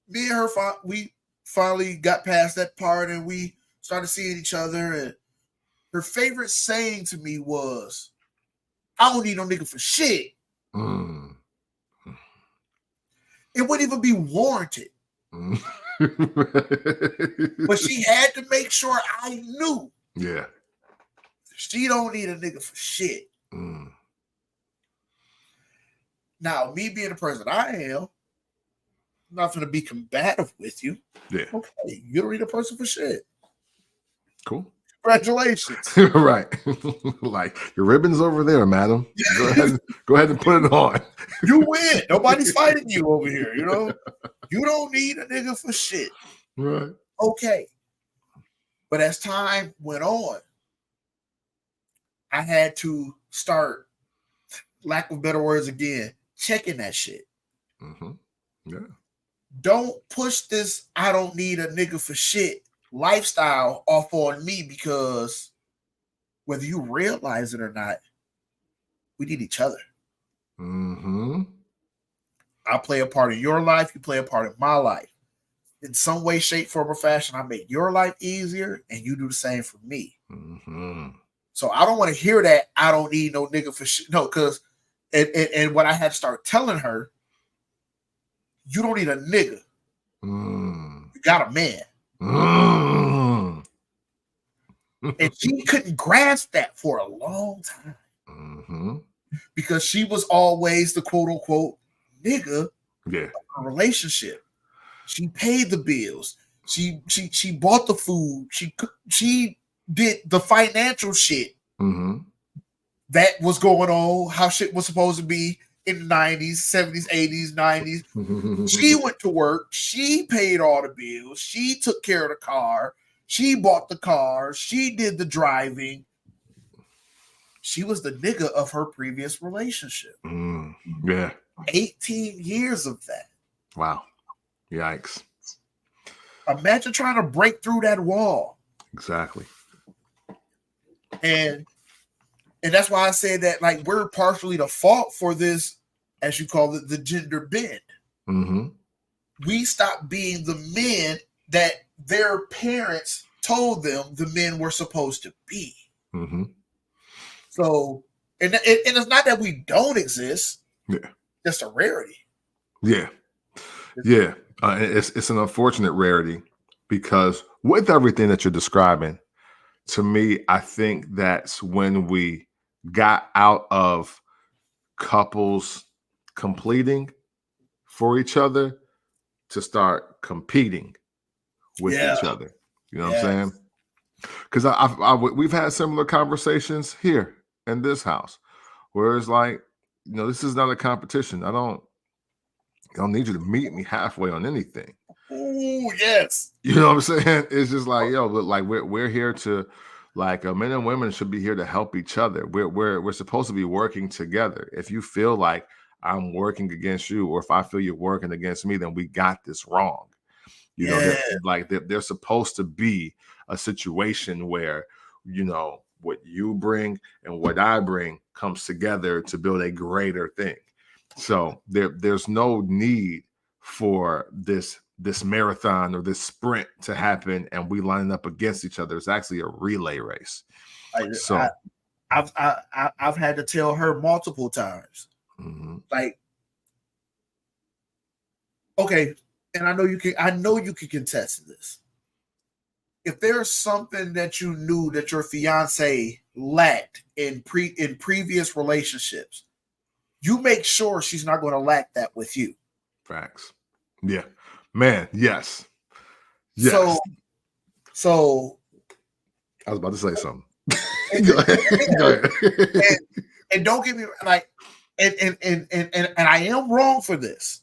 me and her, we finally got past that part and we started seeing each other, and her favorite saying to me was, I don't need no nigga for shit. Mm. It wouldn't even be warranted. Mm. But she had to make sure I knew. Yeah. She don't need a nigga for shit. Mm. Now, me being the person I am, I'm not going to be combative with you. Yeah. Okay, you don't need a person for shit. Cool. Congratulations. Right. Like, your ribbon's over there, madam. Go ahead and put it on. You win. Nobody's fighting you over here, you know? You don't need a nigga for shit. Right. Okay. But as time went on, I had to start, lack of better words again, checking that shit. Mm-hmm. Yeah. Don't push this I don't need a nigga for shit lifestyle off on me, because whether you realize it or not, we need each other. Mm-hmm. I play a part in your life, you play a part in my life. In some way, shape, form, or fashion, I make your life easier and you do the same for me. Mm-hmm. So I don't want to hear that I don't need no nigga for shit. No, because and what I had to start telling her, you don't need a nigga. You got a man. And she couldn't grasp that for a long time. Mm-hmm. Because she was always the quote unquote nigga Yeah. of a relationship. She paid the bills. She bought the food. She did the financial shit that was going on, how shit was supposed to be in the 90s, 70s, 80s, 90s. She went to work. She paid all the bills. She took care of the car. She bought the car. She did the driving. She was the nigga of her previous relationship. Yeah. 18 years of that. Wow. Yikes. Imagine trying to break through that wall. Exactly. And that's why I say that, like, we're partially the fault for this, as you call it, the gender bend. Mm-hmm. We stopped being the men that their parents told them the men were supposed to be. Mm-hmm. So, and it's not that we don't exist. Yeah. It's a rarity. Yeah. Yeah. It's an unfortunate rarity, because with everything that you're describing, to me, I think that's when we got out of couples completing for each other to start competing with each other. You know what I'm saying? Because we've had similar conversations here in this house, where it's like, this is not a competition. I don't need you to meet me halfway on anything. Oh, yes. You know what I'm saying? It's just like, but like we're here to, like, men and women should be here to help each other. We're supposed to be working together. If you feel like I'm working against you, or if I feel you're working against me, then we got this wrong. There's supposed to be a situation where, what you bring and what I bring comes together to build a greater thing. So there's no need for this marathon or this sprint to happen and we line up against each other. It's actually a relay race. I've had to tell her multiple times, like, okay, and I know you can contest to this. If there's something that you knew that your fiance lacked in previous relationships, you make sure she's not going to lack that with you. Facts. Yeah, man. Yes. So I was about to say something. Go ahead. And don't get me like, and I am wrong for this.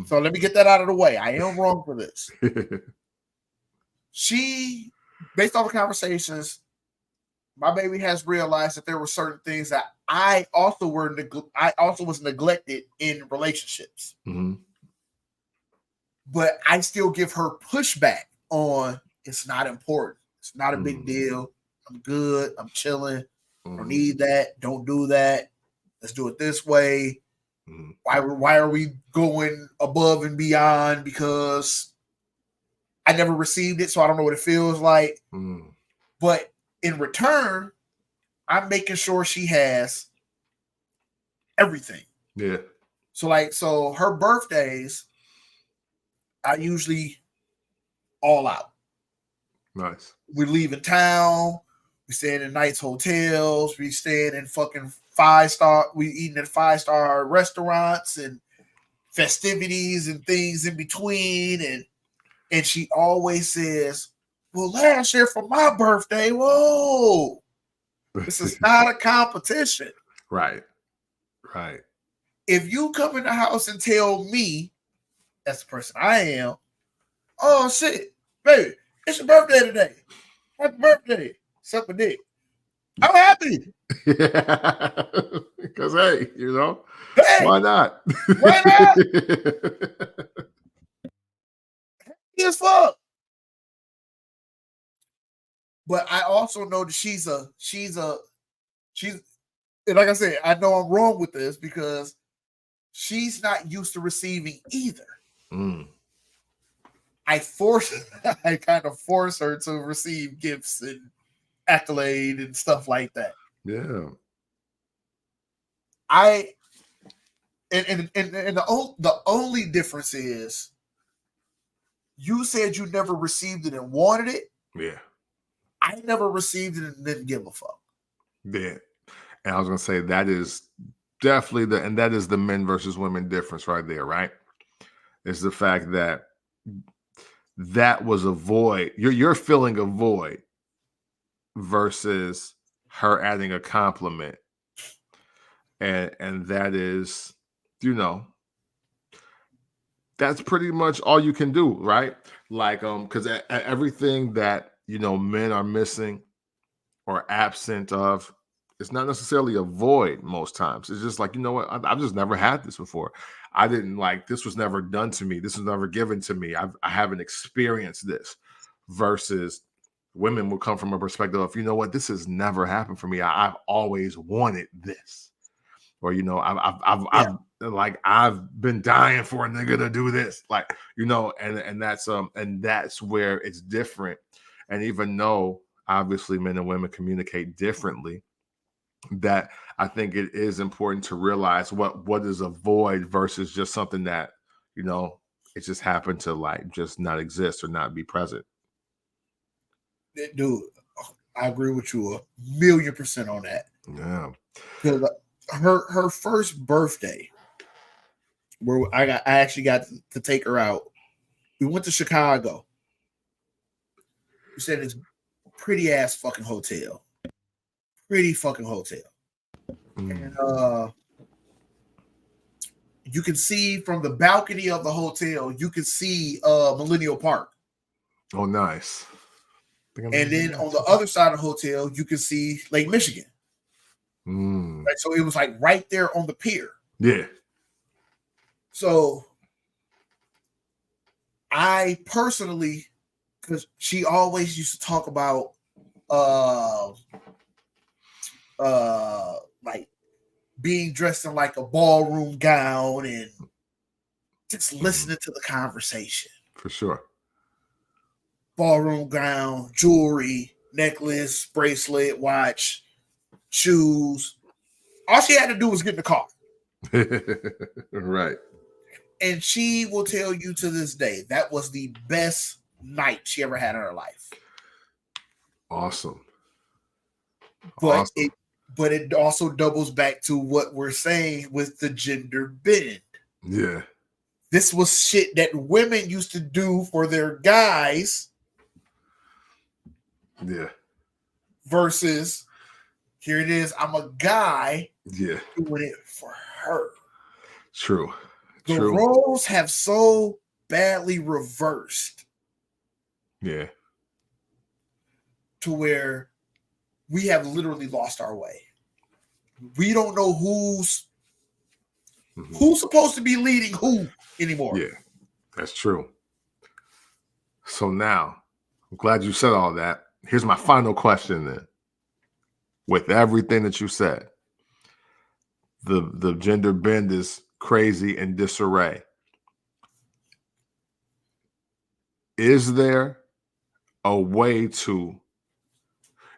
So let me get that out of the way. I am wrong for this. She, based on the conversations, my baby has realized that there were certain things that I also was neglected in relationships. Mm-hmm. But I still give her pushback on it's not important. It's not a big deal. I'm good. I'm chilling. I don't need that. Don't do that. Let's do it this way. Why are we going above and beyond? Because I never received it, so I don't know what it feels like. But in return, I'm making sure she has everything. Yeah. So her birthdays, I usually all out. Nice. We leaving town. We staying in nice hotels. We staying in fucking 5-star. We eating at 5-star restaurants and festivities and things in between. And she always says, "Well, last year for my birthday, whoa, this is not a competition." Right. Right. If you come in the house and tell me, that's the person I am, "Oh shit, baby, it's your birthday today. Happy birthday." Suck my dick. I'm happy. Because hey, Hey, why not? why not? As fuck. But I also know that she's and like I said, I know I'm wrong with this because she's not used to receiving either. I kind of force her to receive gifts and accolade and stuff like that. Yeah. And the only difference is you said you never received it and wanted it. Yeah. I never received it and didn't give a fuck. Yeah. And I was gonna say that is definitely that is the men versus women difference right there, right? It's the fact that was a void. You're filling a void versus her adding a compliment. And that is, that's pretty much all you can do, right? Like, because everything that men are missing or absent of, it's not necessarily a void most times. It's just like, you know what? I've just never had this before. I didn't this was never done to me. This was never given to me. I haven't experienced this. Versus women will come from a perspective of, you know what? This has never happened for me. I've always wanted this. Or, I've been dying for a nigga to do this. And that's where it's different. And even though obviously men and women communicate differently, that I think it is important to realize what is a void versus just something that, it just happened to just not exist or not be present. Dude, I agree with you 1,000,000% on that. Yeah. Because her first birthday, where I actually got to take her out. We went to Chicago. We said it's pretty ass fucking hotel. Pretty fucking hotel. And you can see from the balcony of the hotel, you can see Millennial Park. Oh, nice. And then on the other side of the hotel, you can see Lake Michigan. Right, so it was right there on the pier. Yeah. So I personally, because she always used to talk about being dressed in a ballroom gown and just listening to the conversation. For sure. Ballroom gown, jewelry, necklace, bracelet, watch, shoes. All she had to do was get in the car. Right. And she will tell you to this day that was the best night she ever had in her life. Awesome. But it also doubles back to what we're saying with the gender bend. Yeah. This was shit that women used to do for their guys. Yeah. Versus, here it is, I'm a guy doing it for her. True. The roles have so badly reversed. Yeah. To where we have literally lost our way. we don't know who's supposed to be leading who anymore. Yeah, that's true. So now, I'm glad you said all that. Here's my final question then. With everything that you said, the gender bend is crazy and disarray. Is there a way to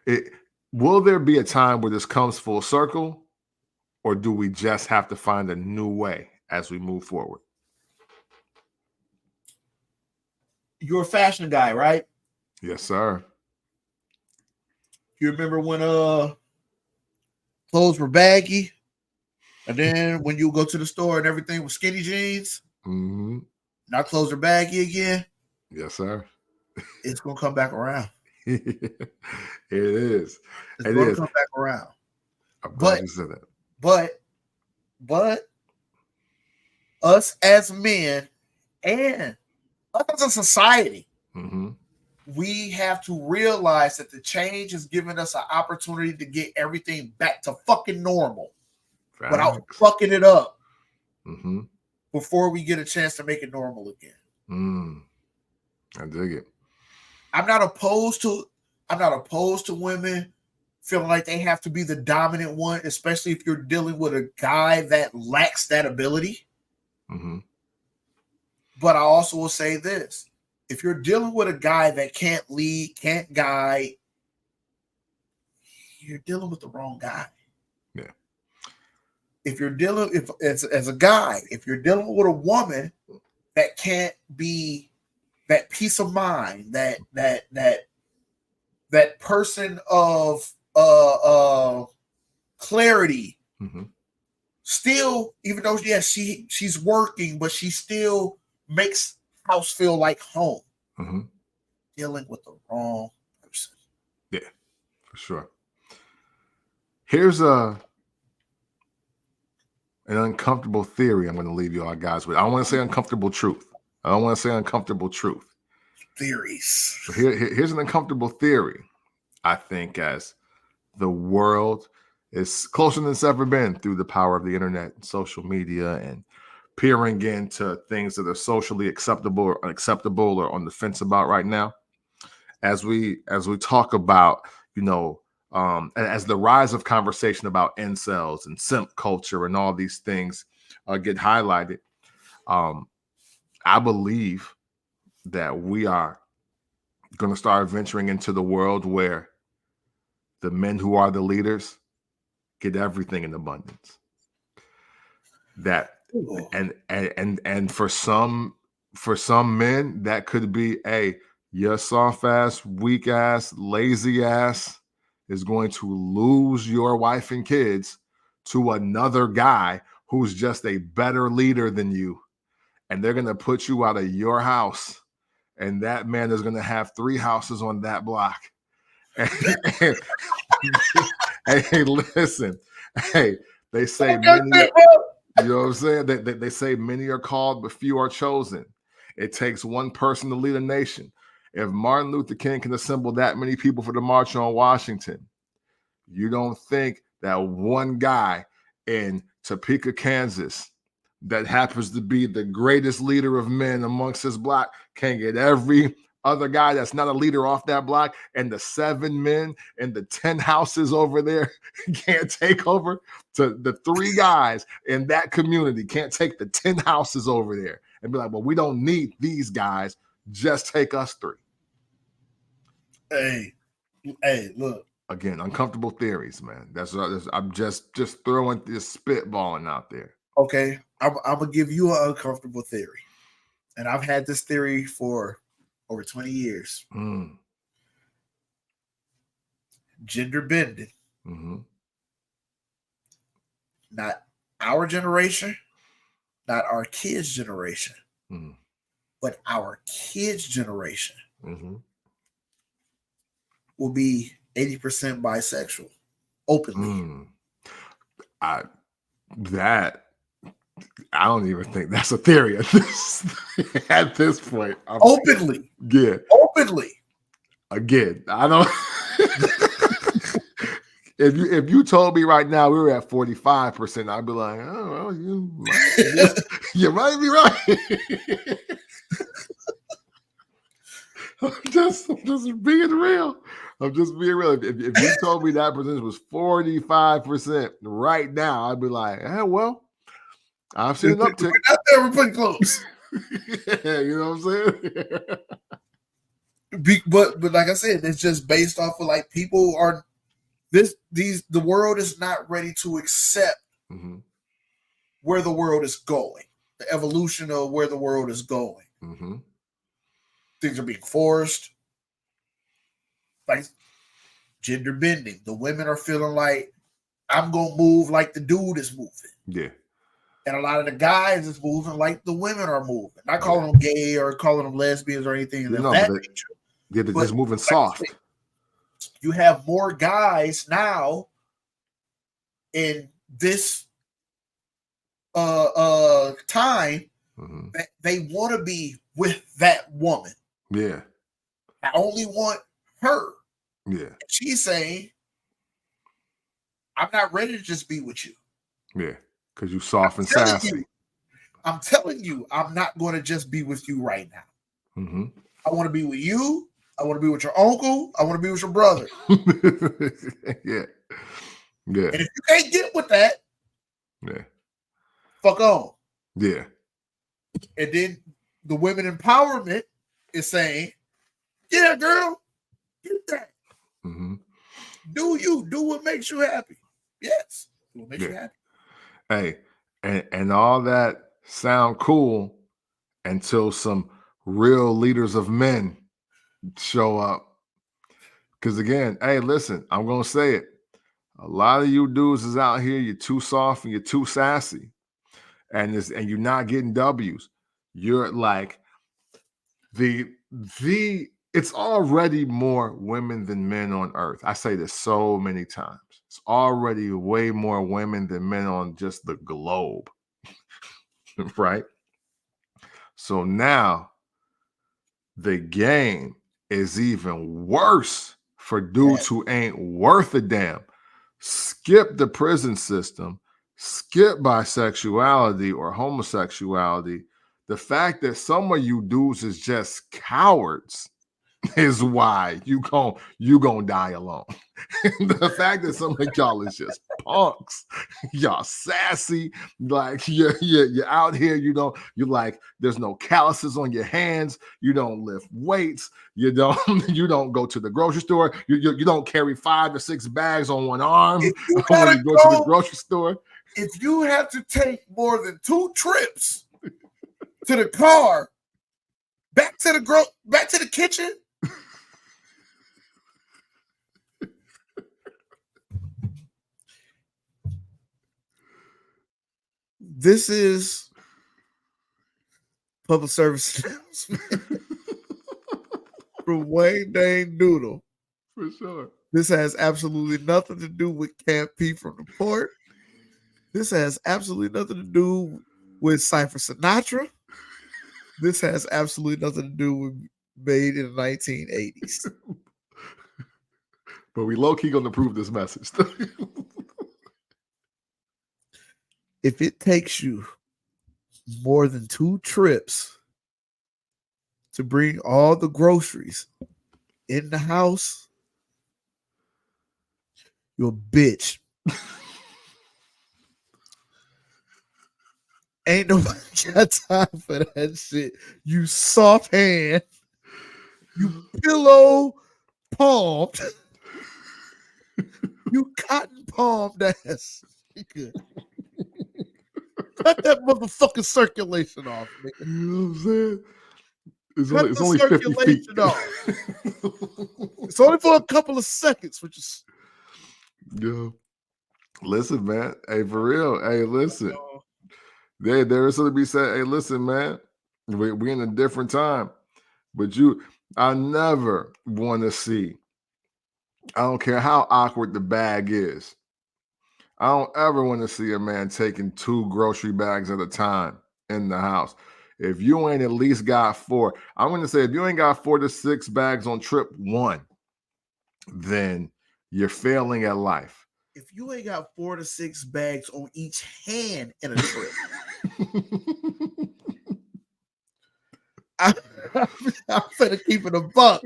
it? Will there be a time where this comes full circle, or do we just have to find a new way as we move forward? You're a fashion guy, right? Yes, sir. You remember when clothes were baggy, and then when you go to the store and everything was skinny jeans, Mm-hmm. now clothes are baggy again. Yes, sir. It's gonna come back around. It is. It's It gonna is. come back around. I'm glad But you said that. but us as men and us as a society, Mm-hmm. we have to realize that the change is giving us an opportunity to get everything back to fucking normal without Facts. fucking it up Mm-hmm. before we get a chance to make it normal again. I dig it. I'm not opposed to women feeling like they have to be the dominant one, especially if you're dealing with a guy that lacks that ability. Mm-hmm. But I also will say this. If you're dealing with a guy that can't lead, can't guide, you're dealing with the wrong guy. Yeah. If you're dealing, if as a guy, if you're dealing with a woman that can't be that peace of mind, that person of clarity, Mm-hmm. still, even though yes, she's working, but she still makes house feel like home. Mm-hmm. Dealing with the wrong person. Yeah, for sure. Here's an uncomfortable theory I'm going to leave you all guys with. I don't want to say uncomfortable truth. I don't want to say uncomfortable truth. Theories. So here's an uncomfortable theory. I think as the world is closer than it's ever been through the power of the internet and social media and peering into things that are socially acceptable or unacceptable or on the fence about right now. As we talk about, as the rise of conversation about incels and simp culture and all these things get highlighted, I believe that we are going to start venturing into the world where the men who are the leaders get everything in abundance. That and for some men that could be your soft ass, weak ass, lazy ass is going to lose your wife and kids to another guy who's just a better leader than you, and they're going to put you out of your house, and that man is going to have 3 houses on that block. And hey, listen, they say many. You know what I'm saying? They say many are called, but few are chosen. It takes one person to lead a nation. If Martin Luther King can assemble that many people for the March on Washington, you don't think that one guy in Topeka, Kansas, that happens to be the greatest leader of men amongst his block, can get every other guy that's not a leader off that block, and the 7 men and the 10 houses over there can't take over? To the 3 guys in that community can't take the 10 houses over there and be like, well, we don't need these guys, just take us 3. Hey, look. Again, uncomfortable theories, man. I'm just throwing this spitballing out there. Okay, I'm gonna give you an uncomfortable theory, and I've had this theory for over 20 years. Gender bending. Mm-hmm. Not our generation, not our kids' generation, but our kids' generation will be 80% bisexual, openly. I don't even think that's a theory at this point. Openly. Yeah. Openly. Again, I don't. if you told me right now we were at 45%, I'd be like, oh well, you might be right. I'm just being real. I'm just being real. If you told me that percentage was 45% right now, I'd be like, well, I've seen an uptick. We're not there. We're pretty close. You know what I'm saying? But like I said, it's just based off of like people are the world is not ready to accept where the world is going, the evolution of where the world is going. Things are being forced, like gender bending. The women are feeling like I'm gonna move like the dude is moving. Yeah. And a lot of the guys is moving like the women are moving. Not calling them gay or calling them lesbians or anything of that nature. Yeah, they're just moving soft. Like you have more guys now in this time that they want to be with that woman. Yeah. I only want her. Yeah. She's saying, I'm not ready to just be with you. Yeah. Because you soft and sassy. I'm telling you, I'm not going to just be with you right now. I want to be with you. I want to be with your uncle. I want to be with your brother. Yeah. Yeah. And if you can't get with that, fuck on. Yeah. And then the women empowerment is saying, yeah, girl, get that. Do what makes you happy. Yes. Do what makes you happy. Hey, and all that sound cool until some real leaders of men show up. Because again, hey, listen, I'm gonna say it. A lot of you dudes is out here, you're too soft and you're too sassy, and you're not getting W's. You're like it's already more women than men on earth. I say this so many times. It's already way more women than men on just the globe. Right? So now the game is even worse for dudes who ain't worth a damn. Skip the prison system, skip bisexuality or homosexuality. The fact that some of you dudes is just cowards is why you gonna die alone. The fact that some of y'all is just punks, y'all sassy, like you're out here, you're like there's no calluses on your hands, you don't lift weights, you don't go to the grocery store, you don't carry 5 or 6 bags on one arm when you go to the grocery store. If you have to take more than 2 trips to the car, back to the kitchen. This is public service announcement from Wayne Dane Doodle. For sure. This has absolutely nothing to do with Camp P from the Port. This has absolutely nothing to do with Cypher Sinatra. This has absolutely nothing to do with Made in the 1980s. But we low-key gonna prove this message. If it takes you more than 2 trips to bring all the groceries in the house, you're a bitch. Ain't nobody got time for that shit. You soft hand. You pillow palmed. You cotton palmed ass. Cut that motherfucking circulation off, nigga. You know what I'm saying? It's Cut only 50 feet. It's only for a couple of seconds, which is. Yo, listen, man. Hey, for real. Hey, listen. There is something to be said. Hey, listen, man. We're in a different time, but I never want to see. I don't care how awkward the bag is. I don't ever want to see a man taking 2 grocery bags at a time in the house. If you ain't at least got 4, I'm going to say if you ain't got 4 to 6 bags on trip 1, then you're failing at life. if you ain't got 4 to 6 bags on each hand in a trip, I'm finna keep it a buck.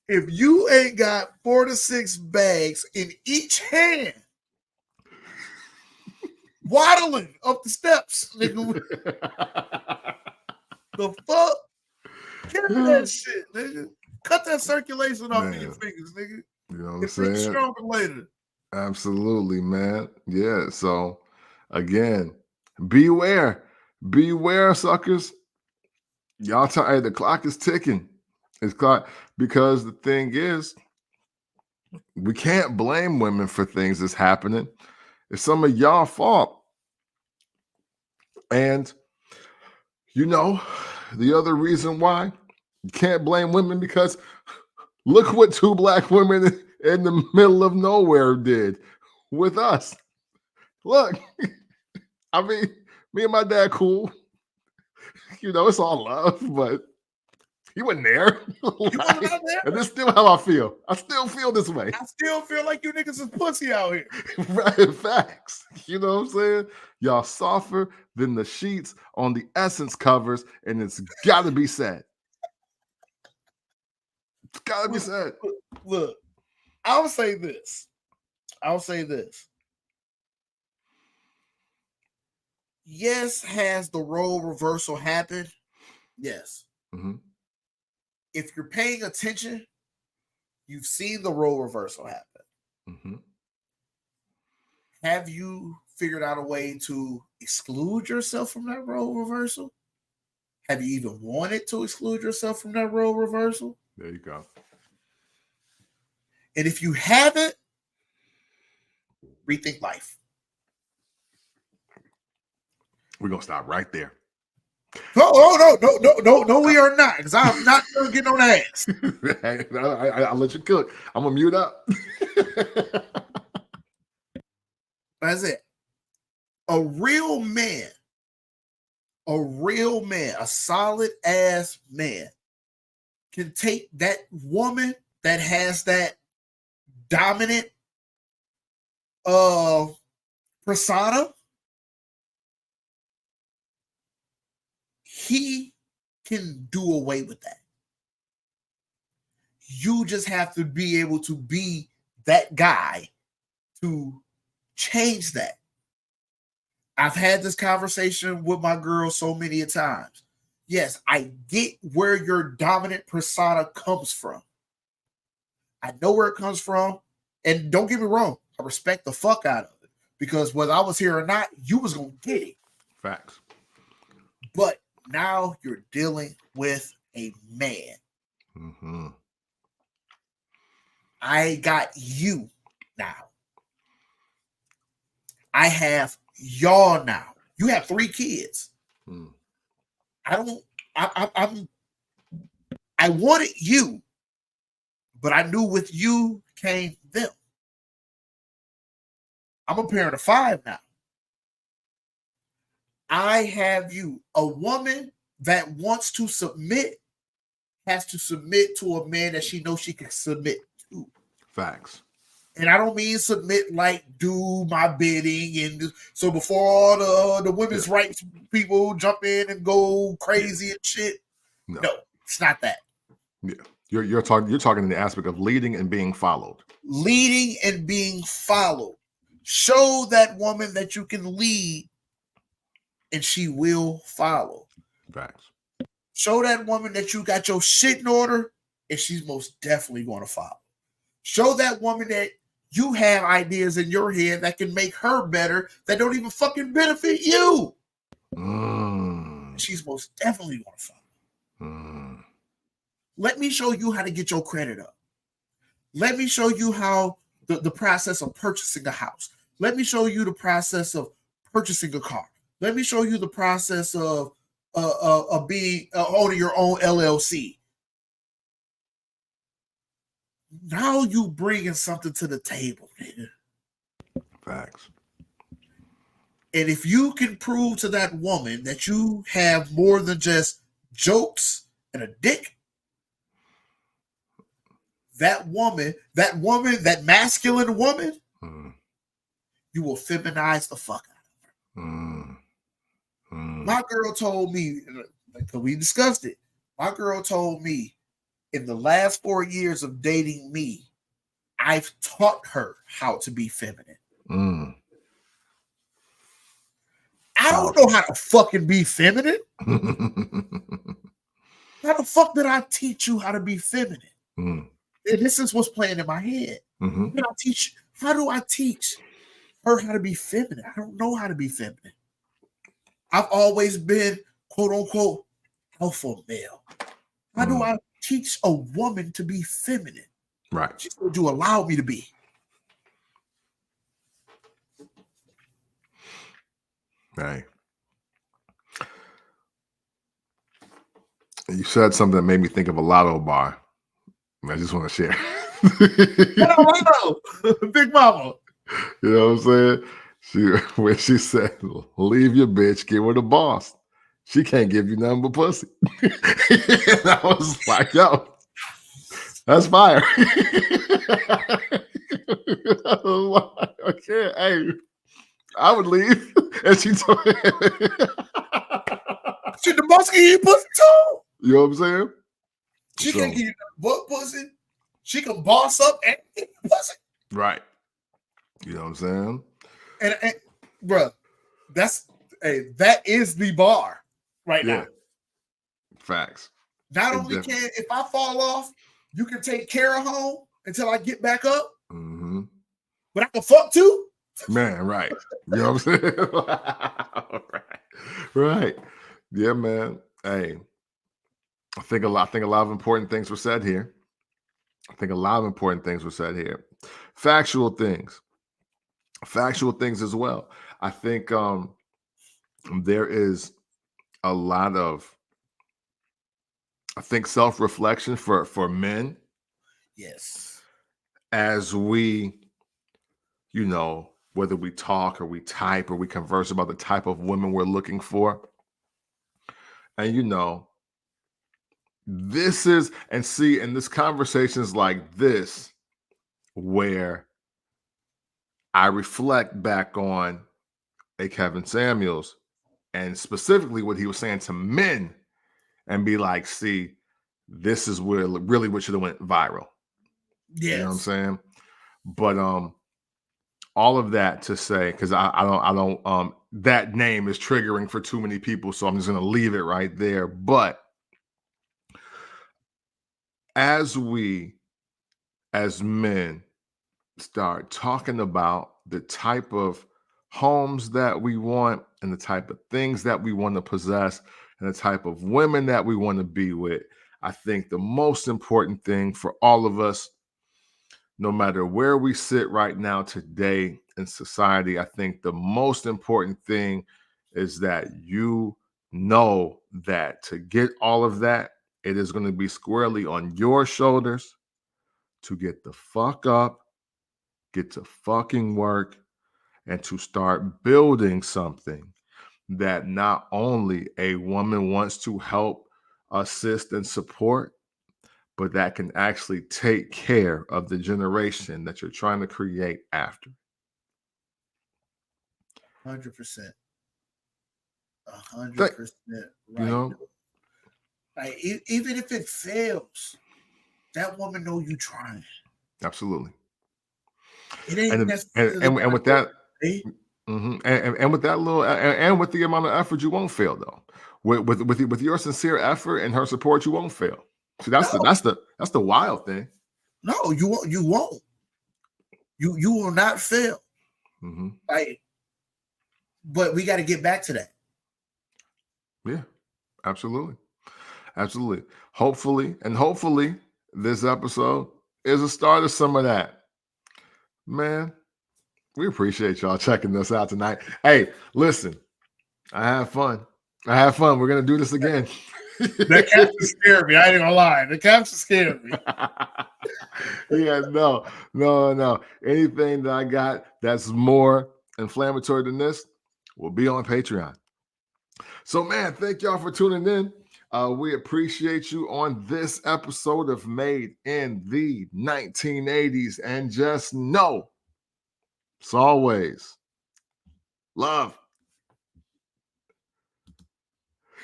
If you ain't got 4 to 6 bags in each hand, waddling up the steps, nigga. The fuck? Carry that shit, nigga. Cut that circulation off of your fingers, nigga. You know what I'm It's pretty saying? stronger later. Absolutely, man. Yeah. So again, beware. Beware, suckers. Y'all hey, the clock is ticking. It's clock because the thing is, we can't blame women for things that's happening. It's some of y'all fault. And you know, the other reason why you can't blame women because look what 2 black women in the middle of nowhere did with us. Look, I mean, me and my dad cool. You know, it's all love, but he wasn't there. You wasn't out there? And this is still how I feel. I still feel this way. I still feel like you niggas is pussy out here. Right, facts. You know what I'm saying? Y'all softer than the sheets on the Essence covers, and it's got to be said. It's got to be said. Look, I'll say this. Yes, has the role reversal happened? Yes. Mm-hmm. If you're paying attention, you've seen the role reversal happen. Mm-hmm. Have you figured out a way to exclude yourself from that role reversal? Have you even wanted to exclude yourself from that role reversal? There you go. And if you haven't, rethink life. We're going to stop right there. No, we are not, because I'm not going to get no ass. I'll let you cook. I'm going to mute up. That's it. A real man, a solid ass man can take that woman that has that dominant persona. He can do away with that. You just have to be able to be that guy to change that. I've had this conversation with my girl so many times. Yes, I get where your dominant persona comes from. I know where it comes from. And don't get me wrong, I respect the fuck out of it. Because whether I was here or not, you was going to get it. Facts. But now you're dealing with a man. Mm-hmm. I got you now. I have y'all now. You have 3 kids. I wanted you, but I knew with you came them. I'm a parent of 5 now. I have you. A woman that wants to submit has to submit to a man that she knows she can submit to. Facts. And I don't mean submit like do my bidding. And so before all the women's rights people jump in and go crazy and shit. No, it's not that. Yeah. You're talking in the aspect of leading and being followed. Leading and being followed. Show that woman that you can lead and she will follow. Facts. Show that woman that you got your shit in order and she's most definitely going to follow. Show that woman that you have ideas in your head that can make her better that don't even fucking benefit you. She's most definitely going to follow. Let me show you how to get your credit up. Let me show you how the process of purchasing a house. Let me show you the process of purchasing a car. Let me show you the process of being owning your own LLC. Now you bringing something to the table, nigga. Facts. And if you can prove to that woman that you have more than just jokes and a dick, that masculine woman, you will feminize the fuck out of her. My girl told me, because we discussed it, my girl told me in the last 4 years of dating me, I've taught her how to be feminine. I don't know how to fucking be feminine. How the fuck did I teach you how to be feminine? And this is what's playing in my head. How do I teach her how to be feminine? I don't know how to be feminine. I've always been, quote unquote, alpha male. How do I teach a woman to be feminine? Right. She's going to allow me to be. Right. You said something that made me think of a lotto bar. I just want to share. Big mama. You know what I'm saying? When she said, leave your bitch, get with the boss. She can't give you nothing but pussy. And I was like, yo, that's fire. I was like, okay, hey, I would leave. And she told me, shit, the boss can give you pussy too. You know what I'm saying? She can give you butt pussy. She can boss up and give you pussy. Right. You know what I'm saying? And bro, that is the bar right now. Facts. Not only can, if I fall off, you can take care of home until I get back up. But I can fuck too. Man, right. You know what I'm saying? Right. Yeah, man. Hey, I think a lot of important things were said here. Factual things as well. I think there is a lot of, self-reflection for men. Yes. As we, whether we talk or we type or we converse about the type of women we're looking for. And this is, and this conversations like this, where I reflect back on a Kevin Samuels and specifically what he was saying to men and be like, see, this is where really what should have went viral. Yes. You know what I'm saying? But all of that to say, because I don't that name is triggering for too many people, so I'm just gonna leave it right there. But as we as men start talking about the type of homes that we want and the type of things that we want to possess and the type of women that we want to be with, I think the most important thing for all of us, no matter where we sit right now today in society, I think the most important thing is that you know that to get all of that, it is going to be squarely on your shoulders to get the fuck up, get to fucking work, and to start building something that not only a woman wants to help, assist, and support, but that can actually take care of the generation that you're trying to create after. 100%. 100% right. Like, even if it fails, that woman know you trying. Absolutely. It ain't necessarily and with that, and with that little, and with the amount of effort, you won't fail though. With your sincere effort and her support, you won't fail. See, that's the wild thing. No, you won't. You will not fail. Like, but we got to get back to that. Yeah, absolutely. Hopefully, this episode is a start of some of that. Man, we appreciate y'all checking us out tonight. Hey, listen, I have fun. We're gonna do this again. That caption scared me. I ain't gonna lie. The caption scared me. Yeah, no. Anything that I got that's more inflammatory than this will be on Patreon. So, man, thank y'all for tuning in. We appreciate you on this episode of Made in the 1980s. And just know, it's always love.